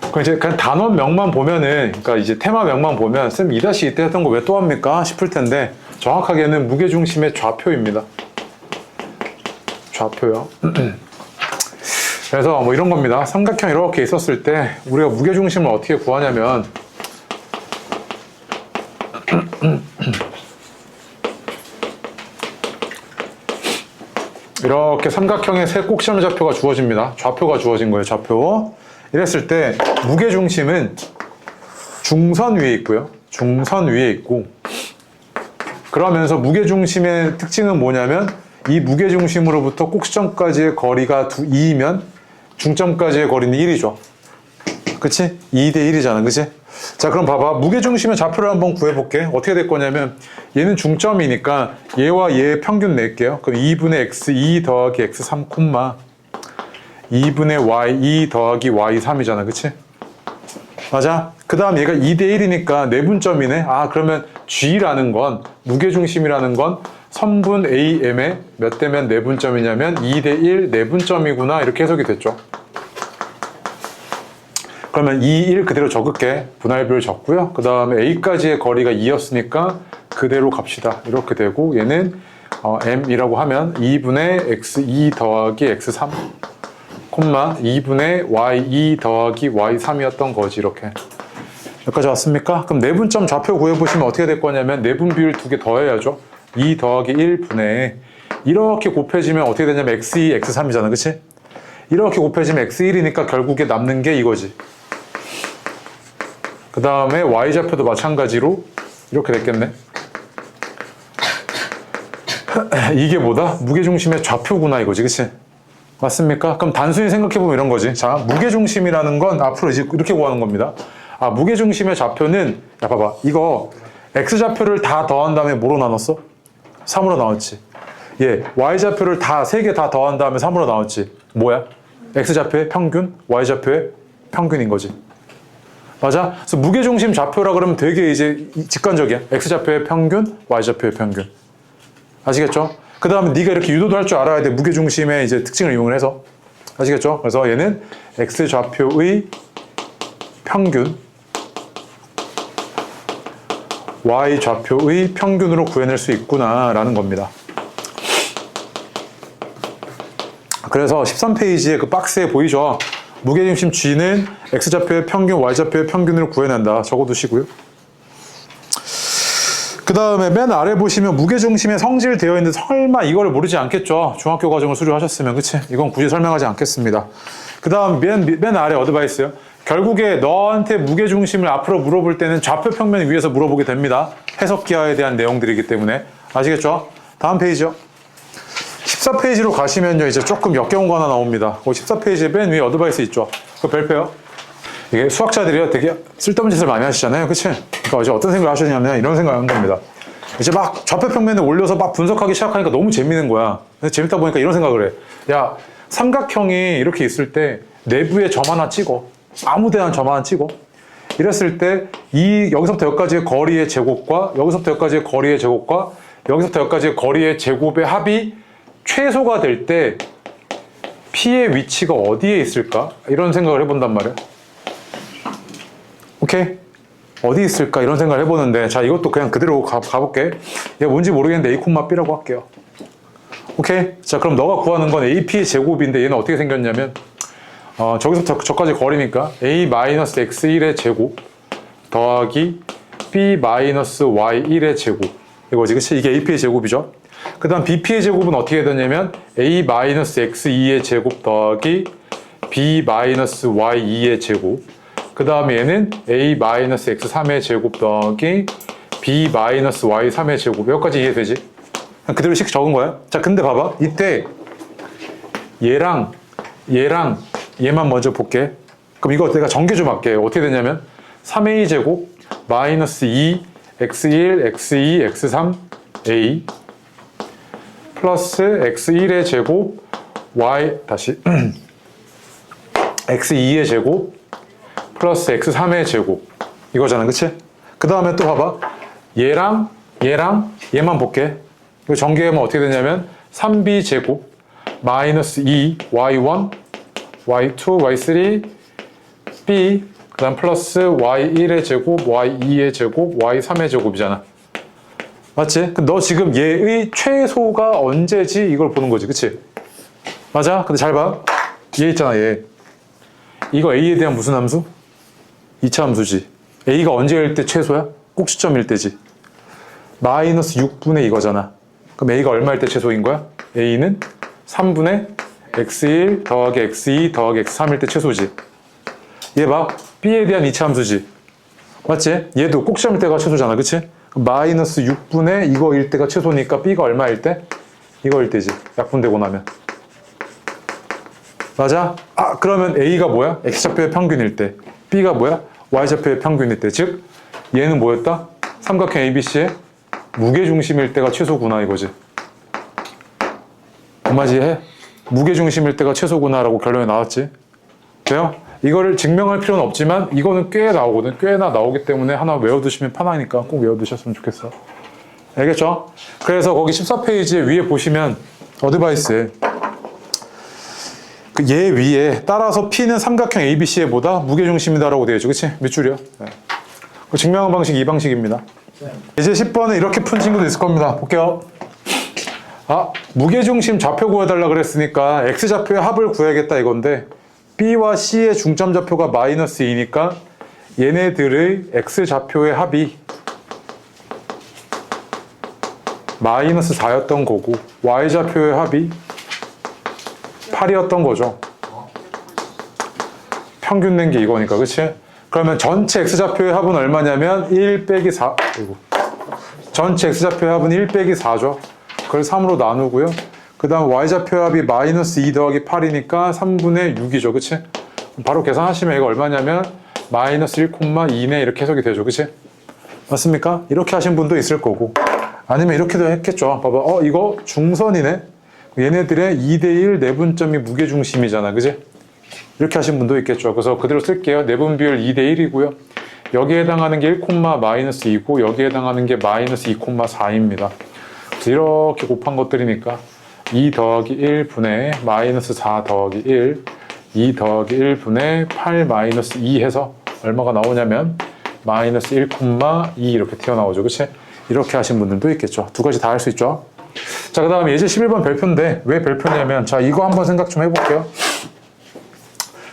그럼 이제 그냥 단원명만 보면은, 그러니까 이제 테마명만 보면 쌤 2-2 때 했던 거 왜 또 합니까? 싶을 텐데 정확하게는 무게중심의 좌표입니다. 좌표요. 그래서 뭐 이런 겁니다. 삼각형 이렇게 있었을 때 우리가 무게중심을 어떻게 구하냐면 이렇게 삼각형의 세 꼭지점 좌표가 주어집니다. 좌표가 주어진 거예요. 좌표. 이랬을 때 무게중심은 중선 위에 있고요. 중선 위에 있고, 그러면서 무게중심의 특징은 뭐냐면 이 무게중심으로부터 꼭지점까지의 거리가 2이면 중점까지의 거리는 1이죠. 그치? 2대 1이잖아. 그치? 자, 그럼 봐봐. 무게중심의 좌표를 한번 구해볼게. 어떻게 될 거냐면 얘는 중점이니까 얘와 얘의 평균 낼게요. 그럼 2분의 x2 더하기 x3 콤마 2분의 y2 더하기 y3이잖아. 그치? 맞아? 그 다음 얘가 2대 1이니까 내분점이네. 아, 그러면 G라는 건, 무게중심이라는 건 선분 AM의 몇 대면 내분점이냐면 2대 1 내분점이구나. 이렇게 해석이 됐죠. 그러면 2, 1 그대로 적을게. 분할비를 적고요. 그 다음에 A까지의 거리가 2였으니까 그대로 갑시다. 이렇게 되고 얘는 M이라고 하면 2분의 x2 더하기 x3 콤마 2분의 y2 더하기 y3이었던 거지. 이렇게 여기까지 왔습니까? 그럼 내분점 좌표 구해보시면 어떻게 될 거냐면 내분 비율 두 개 더해야죠. 2 더하기 1분의 이렇게 곱해지면 어떻게 되냐면 x2, x3이잖아. 그치? 이렇게 곱해지면 x1이니까 결국에 남는 게 이거지. 그 다음에 y좌표도 마찬가지로 이렇게 됐겠네. 이게 뭐다? 무게중심의 좌표구나 이거지. 그치? 맞습니까? 그럼 단순히 생각해보면 이런 거지. 자, 무게중심이라는 건 앞으로 이제 이렇게 구하는 겁니다. 아, 무게중심의 좌표는, 야, 봐봐. 이거 x좌표를 다 더한 다음에 뭐로 나눴어? 3으로 나왔지. 예, y좌표를 다, 세 개 다 더한 다음에 3으로 나왔지. 뭐야? x좌표의 평균, y좌표의 평균인 거지. 맞아? 그래서 무게중심 좌표라 그러면 되게 이제 직관적이야. x좌표의 평균, y좌표의 평균. 아시겠죠? 그 다음에 네가 이렇게 유도도 할 줄 알아야 돼. 무게중심의 이제 특징을 이용을 해서. 아시겠죠? 그래서 얘는 x좌표의 평균, y좌표의 평균으로 구해낼 수 있구나 라는 겁니다. 그래서 13페이지에 그 박스에 보이죠? 무게중심 G는 x좌표의 평균, y좌표의 평균으로 구해낸다. 적어두시고요. 그 다음에 맨 아래 보시면 무게중심의 성질 되어 있는데 설마 이거를 모르지 않겠죠? 중학교 과정을 수료하셨으면. 그치? 이건 굳이 설명하지 않겠습니다. 그 다음 맨 아래 어드바이스요. 결국에 너한테 무게중심을 앞으로 물어볼 때는 좌표 평면 위에서 물어보게 됩니다. 해석기하에 대한 내용들이기 때문에. 아시겠죠? 다음 페이지요. 14페이지로 가시면요. 이제 조금 역겨운 거 하나 나옵니다. 그 14페이지에 맨 위에 어드바이스 있죠? 그거 별표요. 이게 수학자들이요. 되게 쓸데없는 짓을 많이 하시잖아요. 그치? 그러니까 이제 어떤 생각을 하시냐면 이런 생각을 한 겁니다. 이제 막 좌표 평면에 올려서 막 분석하기 시작하니까 너무 재밌는 거야. 그래서 재밌다 보니까 이런 생각을 해. 야, 삼각형이 이렇게 있을 때 내부에 점 하나 찍어. 아무 데나 점 하나 찍어. 이랬을 때 이 여기서부터 여기까지의 거리의 제곱과 여기서부터 여기까지의 거리의 제곱과 여기서부터 여기까지의 거리의 제곱의 합이 최소가 될 때 P의 위치가 어디에 있을까? 이런 생각을 해본단 말이야. 오케이? 어디 있을까 이런 생각을 해보는데, 자 이것도 그냥 그대로 가볼게. 얘 뭔지 모르겠는데 a, b라고 할게요. 오케이? 자 그럼 너가 구하는 건 AP 제곱인데 얘는 어떻게 생겼냐면 저기서부터 저까지 거리니까 a-x1의 제곱 더하기 b-y1의 제곱 이거지, 그치? 이게 AP의 제곱이죠. 그 다음 BP의 제곱은 어떻게 되냐면 a-x2의 제곱 더하기 b-y2의 제곱, 그 다음에 얘는 a-x3의 제곱 더하기 b-y3의 제곱. 여기까지 이해되지? 그대로 식 적은 거야. 자 근데 봐봐, 이때 얘랑 얘만 먼저 볼게. 그럼 이거 내가 전개 좀 할게. 어떻게 되냐면 3a 제곱 마이너스 2 x1 x2 x3 a 플러스 x1의 제곱 y 다시 x2의 제곱 플러스 x3의 제곱 이거잖아, 그치? 그 다음에 또 봐봐, 얘랑 얘만 볼게. 이거 전개하면 어떻게 되냐면 3b 제곱 마이너스 2 y1 y2 y3 b 그 다음 플러스 y1의 제곱 y2의 제곱 y3의 제곱이잖아, 맞지? 너 지금 얘의 최소가 언제지 이걸 보는 거지, 그치? 맞아? 근데 잘 봐, 얘 있잖아, 얘. 이거 a에 대한 무슨 함수? 2차 함수지. a가 언제일 때 최소야? 꼭지점일 때지. 마이너스 6분의 이거잖아. 그럼 a가 얼마일 때 최소인 거야? a는 3분의 x1 더하기 x2 더하기 x3일 때 최소지. 얘 봐, b에 대한 2차 함수지, 맞지? 얘도 꼭지점일 때가 최소잖아, 그치? 마이너스 6분의 이거일 때가 최소니까 b가 얼마일 때? 이거일 때지, 약분되고 나면. 맞아? 아 그러면 a가 뭐야? x좌표의 평균일 때, b가 뭐야? y좌표의 평균일 때. 즉 얘는 뭐였다? 삼각형 ABC의 무게중심일 때가 최소구나 이거지. 맞지? 해? 무게중심일 때가 최소구나 라고 결론이 나왔지. 돼요? 이거를 증명할 필요는 없지만 이거는 꽤 나오거든. 꽤나 나오기 때문에 하나 외워두시면 편하니까 꼭 외워두셨으면 좋겠어. 알겠죠? 그래서 거기 14페이지 위에 보시면 어드바이스에 그 얘 위에 따라서 P는 삼각형 ABC의 보다 무게중심이다라고 되어 있죠. 그치? 몇 줄이요? 네. 그 증명한 방식이 이 방식입니다. 이제 10번은 이렇게 푼 친구도 있을 겁니다. 볼게요. 아, 무게중심 좌표 구해달라 그랬으니까 X좌표의 합을 구해야겠다 이건데, B와 C의 중점 좌표가 마이너스 2니까 얘네들의 X좌표의 합이 마이너스 4였던 거고 Y좌표의 합이 8이었던 거죠. 평균 낸 게 이거니까, 그치? 그러면 전체 X좌표의 합은 얼마냐면 1 빼기 4, 전체 X좌표의 합은 1 빼기 4죠. 그걸 3으로 나누고요. 그 다음 Y좌표의 합이 마이너스 2 더하기 8이니까 3분의 6이죠. 그치? 바로 계산하시면 이거 얼마냐면 마이너스 1,2네 이렇게 해석이 되죠. 그치? 맞습니까? 이렇게 하신 분도 있을 거고, 아니면 이렇게도 했겠죠. 봐봐, 이거 중선이네. 얘네들의 2대1 내분점이 무게중심이잖아, 그치? 이렇게 하신 분도 있겠죠. 그래서 그대로 쓸게요. 내분 비율 2대1이고요. 여기에 해당하는 게 1, 마이너스 2고 여기에 해당하는 게 마이너스 2,4입니다. 그래서 이렇게 곱한 것들이니까 2 더하기 1분의 마이너스 4 더하기 1, 2 더하기 1분의 8 마이너스 2 해서 얼마가 나오냐면 마이너스 1,2 이렇게 튀어나오죠. 그치? 이렇게 하신 분들도 있겠죠. 두 가지 다 할 수 있죠. 자, 그 다음에 예제 11번 별표인데, 왜 별표냐면, 자, 이거 한번 생각 좀 해볼게요.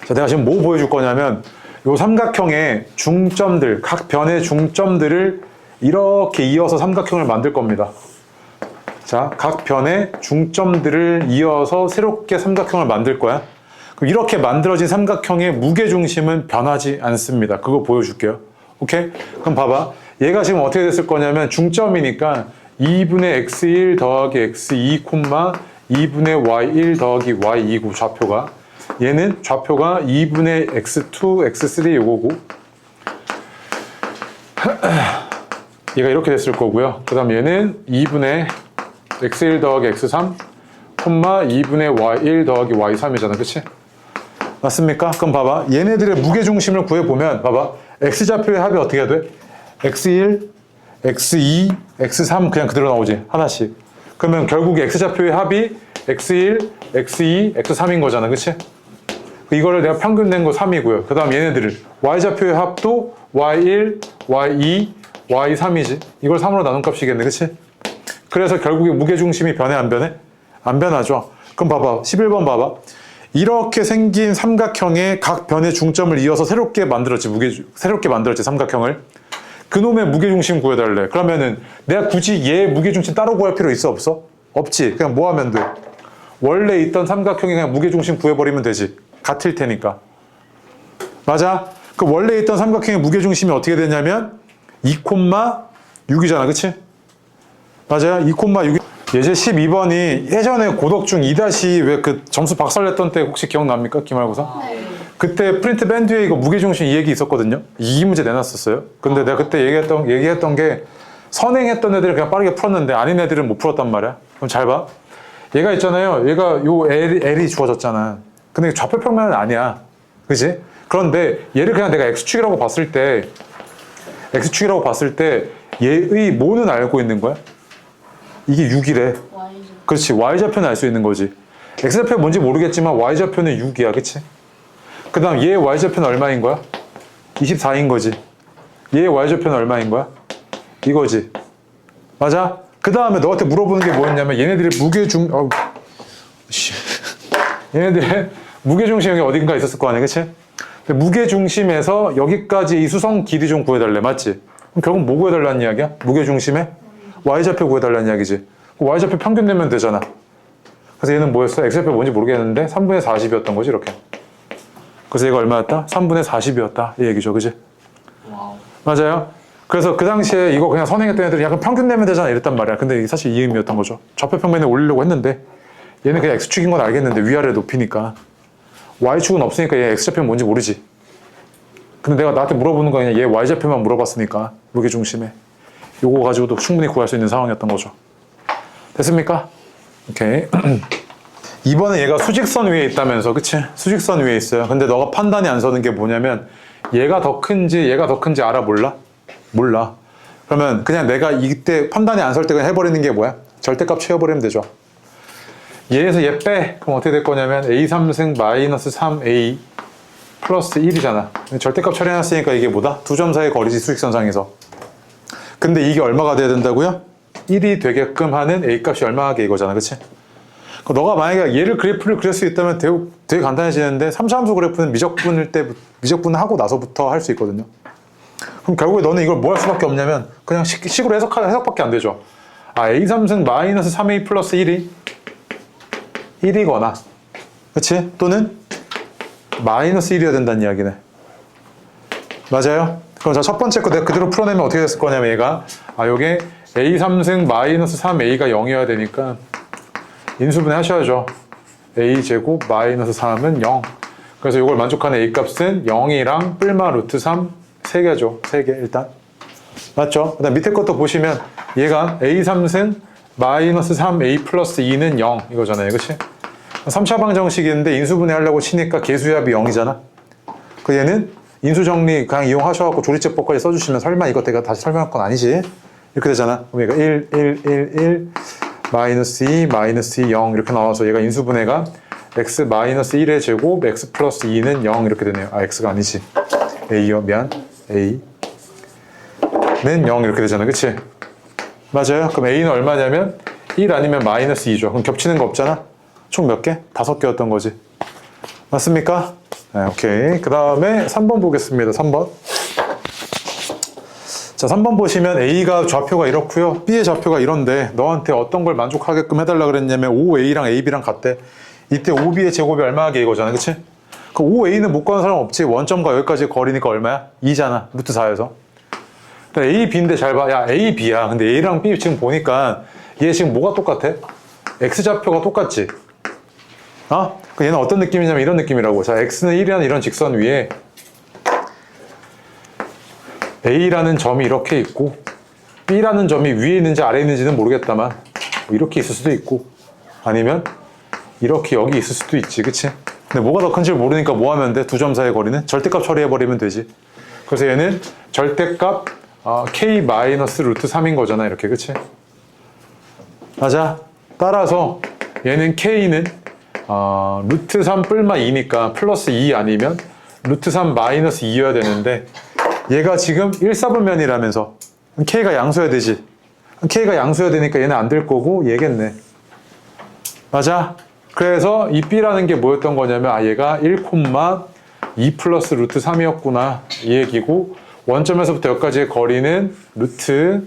자, 내가 지금 뭐 보여줄 거냐면, 요 삼각형의 중점들, 각 변의 중점들을 이렇게 이어서 삼각형을 만들 겁니다. 자, 각 변의 중점들을 이어서 새롭게 삼각형을 만들 거야. 그럼 이렇게 만들어진 삼각형의 무게중심은 변하지 않습니다. 그거 보여줄게요. 오케이? 그럼 봐봐. 얘가 지금 어떻게 됐을 거냐면 중점이니까 2분의 x1 더하기 x2, 2분의 y1 더하기 y2고 좌표가. 얘는 좌표가 2분의 x2, x3 요거고. 얘가 이렇게 됐을 거고요. 그 다음 얘는 2분의 x1 더하기 x3, 2분의 y1 더하기 y3이잖아. 그치? 맞습니까? 그럼 봐봐. 얘네들의 무게중심을 구해보면, 봐봐. x좌표의 합이 어떻게 해야 돼? x1, x2, x3 그냥 그대로 나오지. 하나씩. 그러면 결국 x좌표의 합이 x1, x2, x3인 거잖아. 그치? 이거를 내가 평균 낸 거 3이고요. 그 다음 얘네들을 y좌표의 합도 y1, y2, y3이지. 이걸 3으로 나눈 값이겠네, 그치? 그래서 결국에 무게중심이 변해, 안 변해? 안 변하죠. 그럼 봐봐, 11번 봐봐. 이렇게 생긴 삼각형의 각 변의 중점을 이어서 새롭게 만들었지, 새롭게 만들었지, 삼각형을. 그놈의 무게중심 구해달래. 그러면은 내가 굳이 얘 무게중심 따로 구할 필요 있어, 없어? 없지. 그냥 뭐 하면 돼? 원래 있던 삼각형이 그냥 무게중심 구해버리면 되지. 같을 테니까. 맞아? 그 원래 있던 삼각형의 무게중심이 어떻게 되냐면 2,6이잖아, 그치? 맞아요? 2,6. 예제 12번이 예전에 고덕 중 2- 왜 그 점수 박살냈던 때 혹시 기억납니까? 기말고사? 네. 그때 프린트 밴드 에 이거 무게중심 이 얘기 있었거든요. 이 문제 내놨었어요. 근데 내가 그때 얘기했던 게 선행했던 애들을 그냥 빠르게 풀었는데 아닌 애들은 못 풀었단 말이야. 그럼 잘 봐. 얘가 있잖아요. 얘가 요 L이 주어졌잖아. 근데 좌표 평면은 아니야. 그지? 그런데 얘를 그냥 내가 X축이라고 봤을 때 얘의 뭐는 알고 있는 거야? 이게 6이래. 그렇지. Y좌표는 알 수 있는 거지. X좌표가 뭔지 모르겠지만 Y좌표는 6이야. 그치? 그 다음 얘의 Y좌표는 얼마인 거야? 24인 거지. 얘의 Y좌표는 얼마인 거야? 이거지. 맞아? 그 다음에 너한테 물어보는 게 뭐였냐면 얘네들의 얘네들의 무게중심이 어딘가 있었을 거 아니야. 그치? 근데 무게중심에서 여기까지 이 수성 길이 좀 구해달래. 맞지? 그럼 결국 뭐 구해달라는 이야기야? 무게중심에? Y좌표 구해달라는 이야기지. Y좌표 평균 내면 되잖아. 그래서 얘는 뭐였어? X좌표 뭔지 모르겠는데 3분의 40이었던 거지, 이렇게. 그래서 얘가 얼마였다? 3분의 40이었다. 이 얘기죠, 그지? 와우. 맞아요? 그래서 그 당시에 이거 그냥 선행했던 애들이 약간 평균 내면 되잖아, 이랬단 말이야. 근데 이게 사실 이 의미였던 거죠. 좌표 평면에 올리려고 했는데 얘는 그냥 X축인 건 알겠는데 위아래 높이니까 Y축은 없으니까 얘 X좌표는 뭔지 모르지. 근데 내가 나한테 물어보는 거 그냥 얘 Y좌표만 물어봤으니까 무게중심에 요거 가지고도 충분히 구할 수 있는 상황이었던 거죠. 됐습니까? 오케이. 이번에 얘가 수직선 위에 있다면서, 그치? 수직선 위에 있어요. 근데 너가 판단이 안 서는 게 뭐냐면 얘가 더 큰지 알아? 몰라. 그러면 그냥 내가 이때 판단이 안 설 때 그냥 해버리는 게 뭐야? 절대값 채워버리면 되죠. 얘에서 얘 빼. 그럼 어떻게 될 거냐면 A3승 마이너스 3A 플러스 1이잖아. 절대값 처리해놨으니까 이게 뭐다? 두 점 사이의 거리지, 수직선상에서. 근데 이게 얼마가 돼야 된다고요? 1이 되게끔 하는 A값이 얼마게 이거잖아, 그치? 너가 만약에 얘를 그래프를 그릴 수 있다면 되게 간단해지는데 3차함수 그래프는 미적분을 하고 나서부터 할 수 있거든요. 그럼 결국에 너는 이걸 뭐 할 수밖에 없냐면 그냥 식으로 해석밖에 안 되죠. A3승 마이너스 3A 플러스 1이거나 그치? 또는 마이너스 1이어야 된다는 이야기네. 맞아요? 그럼 자, 첫 번째 거 내가 그대로 풀어내면 어떻게 됐을 거냐면 얘가 요게 A3승 마이너스 3A가 0이어야 되니까 인수분해 하셔야죠. A제곱 마이너스 3은 0. 그래서 이걸 만족하는 A값은 0이랑 뿔마 루트 3 3개죠. 3개 일단. 맞죠? 그 다음 밑에 것도 보시면 얘가 A3승 마이너스 3A 플러스 2는 0 이거잖아요. 그치? 3차 방정식인데 인수분해 하려고 치니까 개수합이 0이잖아. 그 얘는 인수정리 그냥 이용하셔갖고 조리제법까지 써주시면 설마 이거 내가 다시 설명할 건 아니지? 이렇게 되잖아. 그럼 얘가 1, 1, 1, 1 마이너스 2, 마이너스 2, 0 이렇게 나와서 얘가 인수분해가 x 마이너스 1의 제곱 x 플러스 2는 0 이렇게 되네요. x가 아니지. a요. 미안. a는 0 이렇게 되잖아. 그치? 맞아요. 그럼 a는 얼마냐면 1 아니면 마이너스 2죠. 그럼 겹치는 거 없잖아. 총 몇 개? 5개였던 거지. 맞습니까? 네, 오케이. 그 다음에 3번 보겠습니다. 3번. 자, 3번 보시면 A가 좌표가 이렇고요. B의 좌표가 이런데 너한테 어떤 걸 만족하게끔 해달라 그랬냐면 5A랑 AB랑 같대. 이때 OB의 제곱이 얼마게 이거잖아. 그치? 그 5A는 못 구하는 사람 없지. 원점과 여기까지 거리니까 얼마야? 2잖아. 루트 4여서. A, B인데 잘 봐. 야, A, B야. 근데 A랑 B 지금 보니까 얘 지금 뭐가 똑같아? X좌표가 똑같지? 얘는 어떤 느낌이냐면 이런 느낌이라고. 자, X는 1이라는 이런 직선 위에 A라는 점이 이렇게 있고 B라는 점이 위에 있는지 아래에 있는지는 모르겠다만 이렇게 있을 수도 있고 아니면 이렇게 여기 있을 수도 있지. 그치? 근데 뭐가 더 큰지 모르니까 뭐 하면 돼? 두 점 사이의 거리는? 절대값 처리해버리면 되지. 그래서 얘는 절대값 K 마이너스 루트 3인 거잖아. 이렇게. 그치? 맞아. 따라서 얘는 K는 루트 3 뿔마 2니까 플러스 2 아니면 루트 3 마이너스 2여야 되는데 얘가 지금 1사분면이라면서 K가 양수여야 되지. K가 양수여야 되니까 얘는 안 될 거고 얘겠네. 맞아? 그래서 이 B라는 게 뭐였던 거냐면 얘가 1,2 플러스 루트 3이었구나 이 얘기고 원점에서부터 여기까지의 거리는 루트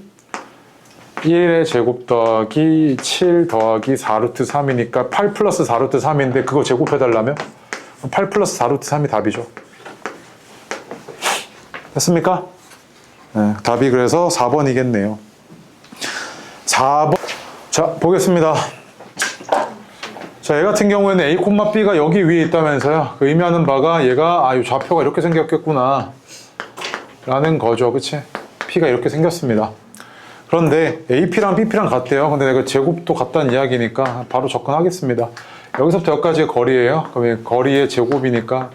1의 제곱 더하기 7 더하기 4루트 3이니까 8 플러스 4루트 3인데 그거 제곱해달라면 8 플러스 4루트 3이 답이죠. 됐습니까? 네, 답이 그래서 4번이겠네요. 4번. 자, 보겠습니다. 자, 얘 같은 경우에는 A, B가 여기 위에 있다면서요. 그 의미하는 바가 얘가 이 좌표가 이렇게 생겼겠구나 라는 거죠. 그치? P가 이렇게 생겼습니다. 그런데 AP랑 BP랑 같대요. 근데 내가 제곱도 같다는 이야기니까 바로 접근하겠습니다. 여기서부터 여기까지의 거리예요. 그럼 거리의 제곱이니까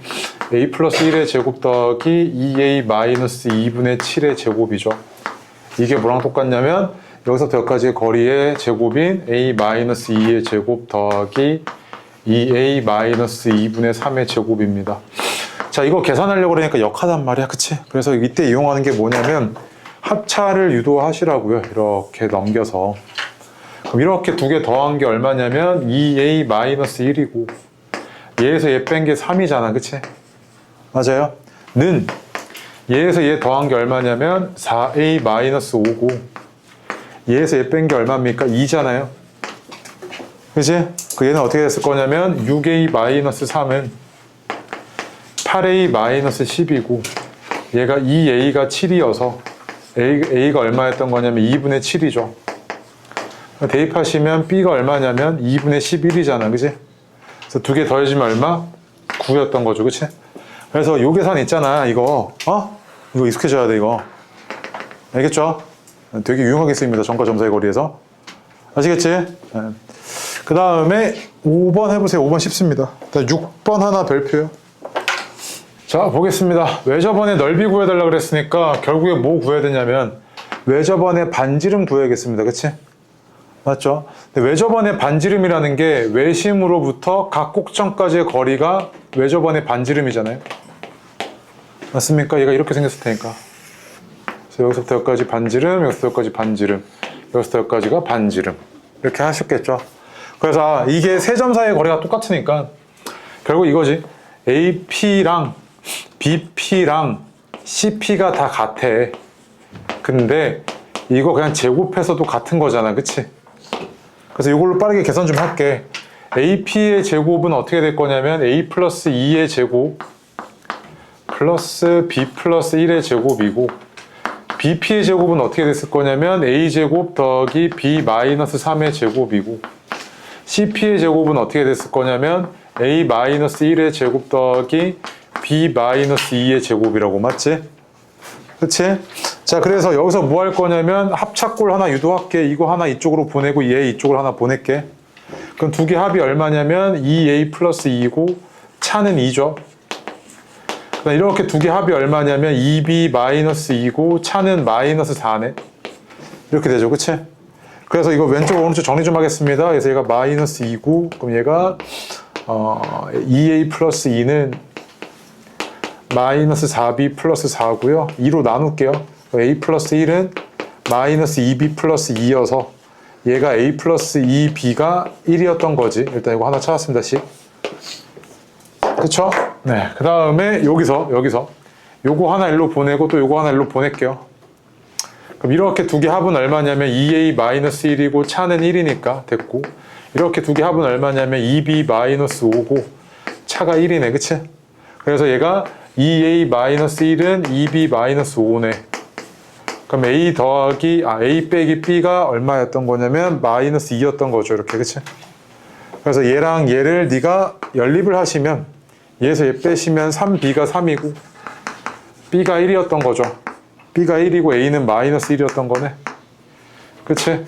A 플러스 1의 제곱 더하기 2A 마이너스 2분의 7의 제곱이죠. 이게 뭐랑 똑같냐면 여기서부터 여기까지의 거리의 제곱인 A 마이너스 2의 제곱 더하기 2A 마이너스 2분의 3의 제곱입니다. 자, 이거 계산하려고 그러니까 역하단 말이야. 그치? 그래서 이때 이용하는 게 뭐냐면 합차를 유도하시라고요. 이렇게 넘겨서. 그럼 이렇게 두 개 더한 게 얼마냐면 2A 마이너스 1이고 얘에서 얘 뺀 게 3이잖아. 그치? 맞아요? 는 얘에서 얘 더한 게 얼마냐면 4A 마이너스 5고 얘에서 얘 뺀 게 얼마입니까? 2잖아요. 그치? 그 얘는 어떻게 됐을 거냐면 6A 마이너스 3은 8A 마이너스 10이고 얘가 2A가 7이어서 A가 얼마였던 거냐면 2분의 7이죠. 대입하시면 B가 얼마냐면 2분의 11이잖아. 그치? 그래서 두 개 더해지면 얼마? 9였던 거죠. 그치? 그래서 요 계산 있잖아. 이거 이거 익숙해져야 돼. 이거 알겠죠? 되게 유용하게 쓰입니다. 점과 점사의 거리에서. 아시겠지? 그 다음에 5번 해보세요. 5번 쉽습니다. 6번 하나 별표요. 자, 보겠습니다. 외접원의 넓이 구해달라고 그랬으니까 결국에 뭐 구해야 되냐면 외접원의 반지름 구해야겠습니다. 그치? 맞죠? 근데 외접원의 반지름이라는 게 외심으로부터 각 꼭점까지의 거리가 외접원의 반지름이잖아요. 맞습니까? 얘가 이렇게 생겼을 테니까. 그래서 여기서부터 여기까지 반지름, 여기서부터 여기까지 반지름, 여기서부터 여기까지가 반지름. 이렇게 하셨겠죠? 그래서 이게 세 점 사이의 거리가 똑같으니까 결국 이거지. AP랑 BP랑 CP가 다 같아. 근데 이거 그냥 제곱해서도 같은 거잖아. 그치? 그래서 이걸로 빠르게 계산 좀 할게. AP의 제곱은 어떻게 될 거냐면 A 플러스 2의 제곱 플러스 B 플러스 1의 제곱이고 BP의 제곱은 어떻게 됐을 거냐면 A 제곱 더하기 B 마이너스 3의 제곱이고 CP의 제곱은 어떻게 됐을 거냐면 A 마이너스 1의 제곱 더하기 B 마이너스 2의 제곱이라고. 맞지? 그치? 자, 그래서 여기서 뭐 할 거냐면 합차꼴 하나 유도할게. 이거 하나 이쪽으로 보내고 얘 이쪽으로 하나 보낼게. 그럼 두 개 합이 얼마냐면 2A 플러스 2고 차는 2죠. 이렇게 두 개 합이 얼마냐면 2B 마이너스 2고 차는 마이너스 4네. 이렇게 되죠. 그치? 그래서 이거 왼쪽 오른쪽 정리 좀 하겠습니다. 그래서 얘가 마이너스 2고 그럼 얘가 2A 플러스 2는 마이너스 4B 플러스 4고요. 2로 나눌게요. A 플러스 1은 마이너스 2B 플러스 2여서 얘가 A 플러스 2B가 1이었던 거지. 일단 이거 하나 찾았습니다. 씩. 그쵸? 네. 그 다음에 여기서 요거 하나 일로 보내고 또 요거 하나 일로 보낼게요. 그럼 이렇게 두 개 합은 얼마냐면 2A 마이너스 1이고 차는 1이니까 됐고 이렇게 두 개 합은 얼마냐면 2B 마이너스 5고 차가 1이네. 그치? 그래서 얘가 2A 마이너스 1은 2B 마이너스 5네. 그럼 A 더하기 A 빼기 B가 얼마였던 거냐면 마이너스 2였던 거죠. 이렇게. 그치? 그래서 얘랑 얘를 네가 연립을 하시면 얘에서 얘 빼시면 3B가 3이고 B가 1이었던 거죠. B가 1이고 A는 마이너스 1이었던 거네. 그치?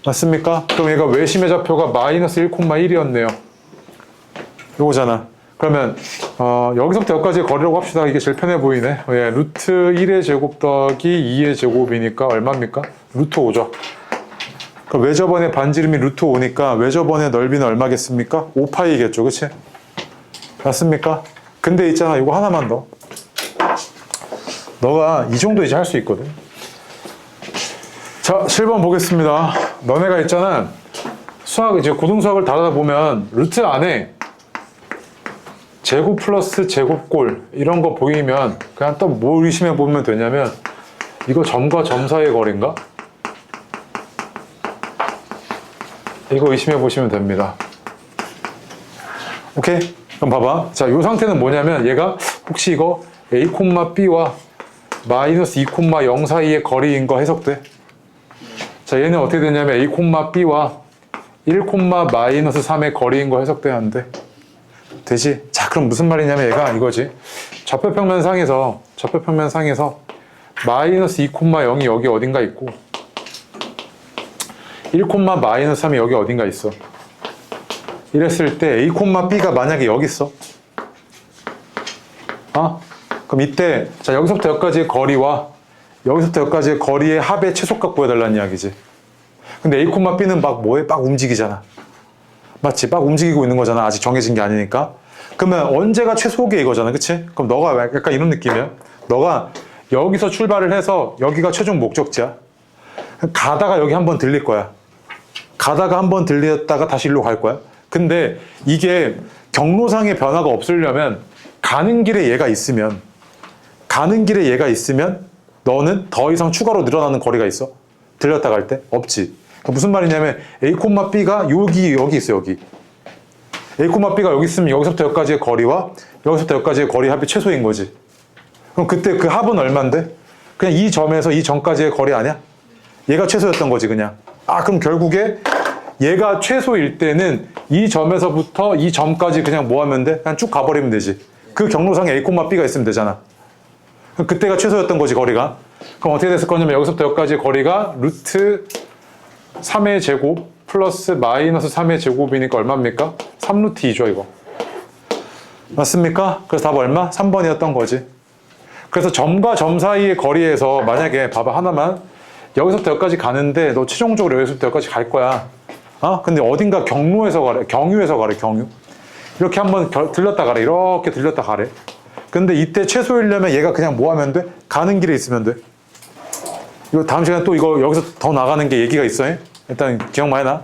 맞습니까? 그럼 얘가 외심의 좌표가 마이너스 1,1이었네요. 요거잖아. 그러면 여기서부터 여기까지의 거리라고 합시다. 이게 제일 편해 보이네. 예, 루트 1의 제곱 더하기 2의 제곱이니까 얼마입니까? 루트 5죠. 그럼 외접원의 반지름이 루트 5니까 외접원의 넓이는 얼마겠습니까? 5파이겠죠, 그치? 맞습니까? 근데 있잖아, 이거 하나만 더. 너가 이 정도 이제 할 수 있거든. 자, 7번 보겠습니다. 너네가 있잖아, 수학, 이제 고등수학을 다루다 보면 루트 안에 제곱 플러스 제곱골 이런 거 보이면 그냥 또 뭘 의심해 보면 되냐면 이거 점과 점 사이의 거리인가? 이거 의심해 보시면 됩니다. 오케이? 그럼 봐봐. 자, 이 상태는 뭐냐면 얘가 혹시 이거 a, b와 마이너스 2,0 사이의 거리인 거 해석돼? 자, 얘는 어떻게 되냐면 a, b와 1, 마이너스 3의 거리인 거 해석돼야 하는데 되지? 자, 그럼 무슨 말이냐면 얘가 이거지. 좌표평면상에서 마이너스 2,0이 여기 어딘가 있고 1, 마이너스 3이 여기 어딘가 있어. 이랬을 때 a, b가 만약에 여기 있어. 그럼 이때 자, 여기서부터 여기까지의 거리와 여기서부터 여기까지의 거리의 합의 최소값 구해달라는 이야기지. 근데 a, b는 막 뭐해? 막 움직이잖아. 맞지? 막 움직이고 있는 거잖아. 아직 정해진 게 아니니까. 그러면 언제가 최소게 이거잖아. 그치? 그럼 너가 약간 이런 느낌이야. 너가 여기서 출발을 해서 여기가 최종 목적지야. 가다가 여기 한번 들릴 거야. 가다가 한번 들렸다가 다시 일로 갈 거야. 근데 이게 경로상의 변화가 없으려면 가는 길에 얘가 있으면 너는 더 이상 추가로 늘어나는 거리가 있어? 들렸다 갈 때? 없지. 그러니까 무슨 말이냐면 a, b가 여기 있어. 여기 a, b가 여기 있으면 여기서부터 여기까지의 거리와 여기서부터 여기까지의 거리 합이 최소인 거지. 그럼 그때 그 합은 얼만데? 그냥 이 점에서 이 점까지의 거리 아니야? 얘가 최소였던 거지 그냥. 그럼 결국에 얘가 최소일 때는 이 점에서부터 이 점까지 그냥 뭐 하면 돼? 그냥 쭉 가버리면 되지. 그 경로상에 a, b가 있으면 되잖아. 그럼 그때가 최소였던 거지 거리가. 그럼 어떻게 됐을 거냐면 여기서부터 여기까지의 거리가 루트 3의 제곱 플러스 마이너스 3의 제곱이니까 얼마입니까? 3루트 2죠 이거. 맞습니까? 그래서 답 얼마? 3번이었던 거지. 그래서 점과 점 사이의 거리에서 만약에 봐봐 하나만 여기서부터 여기까지 가는데 너 최종적으로 여기서부터 여기까지 갈 거야. 근데 어딘가 경유에서 가래. 이렇게 한번 들렸다 가래. 이렇게 들렸다 가래. 근데 이때 최소이려면 얘가 그냥 뭐 하면 돼? 가는 길에 있으면 돼. 이거 다음 시간에 또 이거 여기서 더 나가는 게 얘기가 있어. 일단 기억 많이 나?